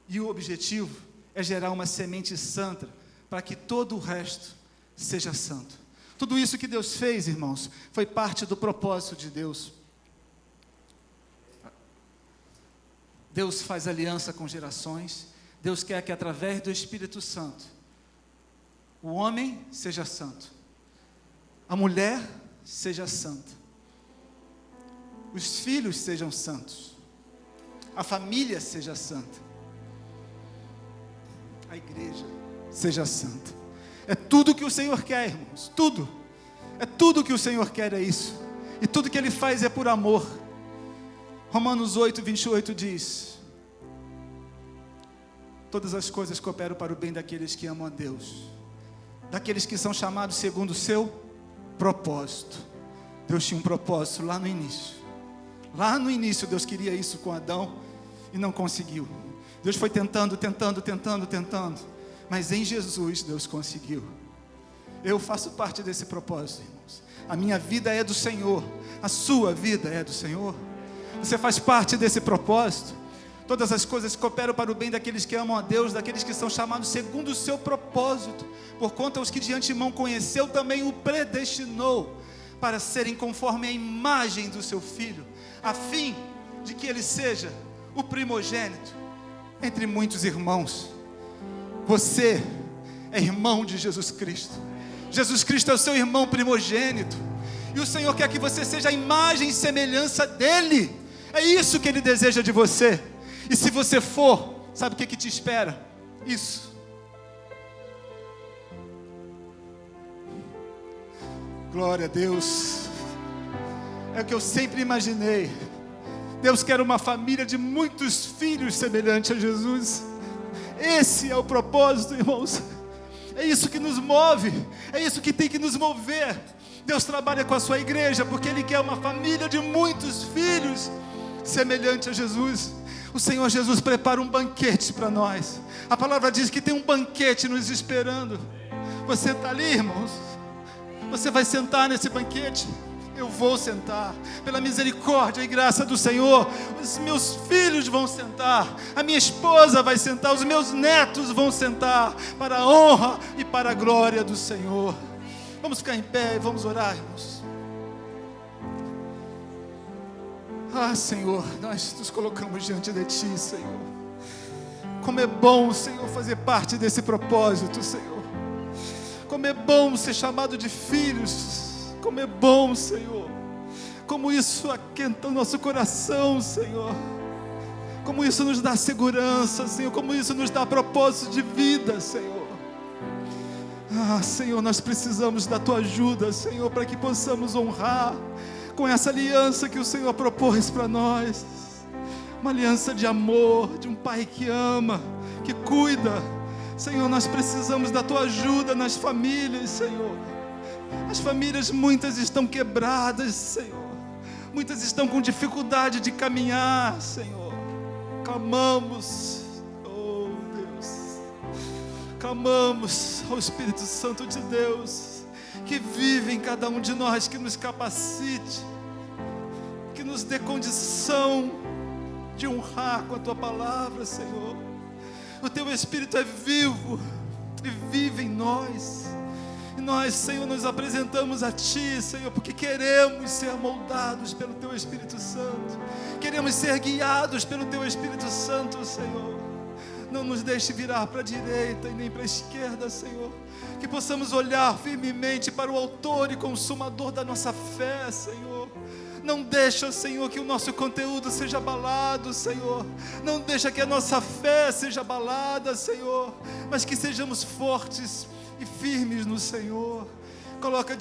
E o objetivo é gerar uma semente santa, para que todo o resto seja santo. Tudo isso que Deus fez, irmãos, foi parte do propósito de Deus. Deus faz aliança com gerações. Deus quer que através do Espírito Santo o homem seja santo, a mulher seja santa, os filhos sejam santos, a família seja santa, a igreja seja santa. É tudo que o Senhor quer, irmãos, tudo. É tudo que o Senhor quer, é isso. E tudo que Ele faz é por amor. Romanos 8, 28 diz: todas as coisas cooperam para o bem daqueles que amam a Deus, daqueles que são chamados segundo o seu propósito. Deus tinha um propósito lá no início. Lá no início Deus queria isso com Adão e não conseguiu. Deus foi tentando, mas em Jesus Deus conseguiu. Eu faço parte desse propósito, irmãos. A minha vida é do Senhor, a sua vida é do Senhor. Você faz parte desse propósito. Todas as coisas cooperam para o bem daqueles que amam a Deus, daqueles que são chamados segundo o seu propósito. Porquanto os que de antemão conheceu, também o predestinou para serem conforme a imagem do seu Filho, a fim de que ele seja o primogênito entre muitos irmãos. Você é irmão de Jesus Cristo. Jesus Cristo é o seu irmão primogênito. E o Senhor quer que você seja a imagem e semelhança dEle. É isso que Ele deseja de você. E se você for, sabe o que te espera? Isso. Glória a Deus. É o que eu sempre imaginei. Deus quer uma família de muitos filhos semelhante a Jesus. Esse é o propósito, irmãos. É isso que nos move. É isso que tem que nos mover. Deus trabalha com a sua igreja porque Ele quer uma família de muitos filhos semelhante a Jesus. O Senhor Jesus prepara um banquete para nós. A palavra diz que tem um banquete nos esperando. Você está ali, irmãos? Você vai sentar nesse banquete? Eu vou sentar. Pela misericórdia e graça do Senhor, os meus filhos vão sentar, a minha esposa vai sentar, os meus netos vão sentar, para a honra e para a glória do Senhor. Vamos ficar em pé e vamos orar, irmãos. Ah, Senhor, nós nos colocamos diante de Ti, Senhor. Como é bom, Senhor, fazer parte desse propósito, Senhor. Como é bom ser chamado de filhos. Como é bom, Senhor. Como isso aquenta o nosso coração, Senhor. Como isso nos dá segurança, Senhor. Como isso nos dá propósito de vida, Senhor. Ah, Senhor, nós precisamos da Tua ajuda, Senhor, para que possamos honrar com essa aliança que o Senhor propôs para nós. Uma aliança de amor, de um Pai que ama, que cuida. Senhor, nós precisamos da Tua ajuda nas famílias, Senhor. As famílias, muitas estão quebradas, Senhor. Muitas estão com dificuldade de caminhar, Senhor. Clamamos, oh Deus. Clamamos ao Espírito Santo de Deus, que vive em cada um de nós, que nos capacite, que nos dê condição de honrar com a Tua palavra, Senhor. O Teu Espírito é vivo e vive em nós. E nós, Senhor, nos apresentamos a Ti, Senhor, porque queremos ser moldados pelo Teu Espírito Santo. Queremos ser guiados pelo Teu Espírito Santo, Senhor. Não nos deixe virar para a direita e nem para a esquerda, Senhor. Que possamos olhar firmemente para o autor e consumador da nossa fé, Senhor. Não deixa, Senhor, que o nosso conteúdo seja abalado, Senhor. Não deixa que a nossa fé seja abalada, Senhor. Mas que sejamos fortes e firmes no Senhor. Coloca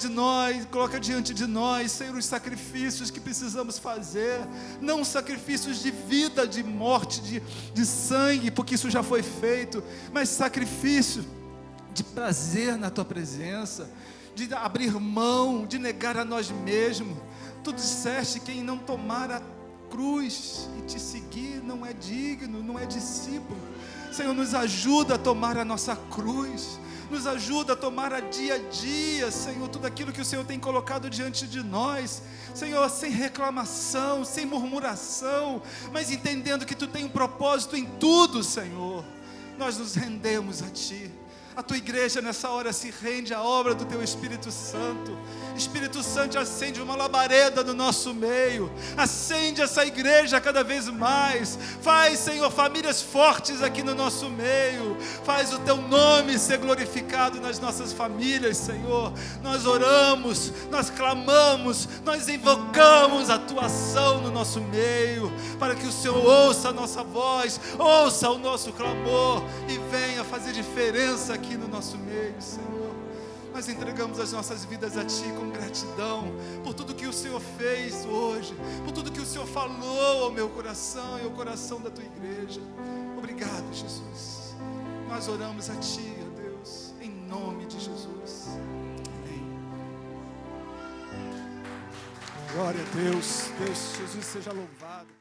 diante de nós, Senhor, os sacrifícios que precisamos fazer. Não sacrifícios de vida, de morte, de sangue, porque isso já foi feito. Mas sacrifício de prazer na Tua presença, de abrir mão, de negar a nós mesmos. Tu disseste: quem não tomar a cruz e Te seguir não é digno, não é discípulo. Senhor, nos ajuda a tomar a nossa cruz. Nos ajuda a tomar a dia, Senhor, tudo aquilo que o Senhor tem colocado diante de nós, Senhor, sem reclamação, sem murmuração, mas entendendo que Tu tem um propósito em tudo, Senhor. Nós nos rendemos a Ti. A Tua igreja nessa hora se rende à obra do Teu Espírito Santo. Espírito Santo, acende uma labareda no nosso meio. Acende essa igreja cada vez mais. Faz, Senhor, famílias fortes aqui no nosso meio. Faz o Teu nome ser glorificado nas nossas famílias, Senhor. Nós oramos, nós clamamos, nós invocamos a Tua ação no nosso meio, para que o Senhor ouça a nossa voz, ouça o nosso clamor e venha fazer diferença aqui no nosso meio, Senhor. Nós entregamos as nossas vidas a Ti com gratidão por tudo que o Senhor fez hoje, por tudo que o Senhor falou ao meu coração e ao coração da Tua igreja. Obrigado, Jesus. Nós oramos a Ti, ó Deus, em nome de Jesus. Amém. Glória a Deus. Jesus seja louvado.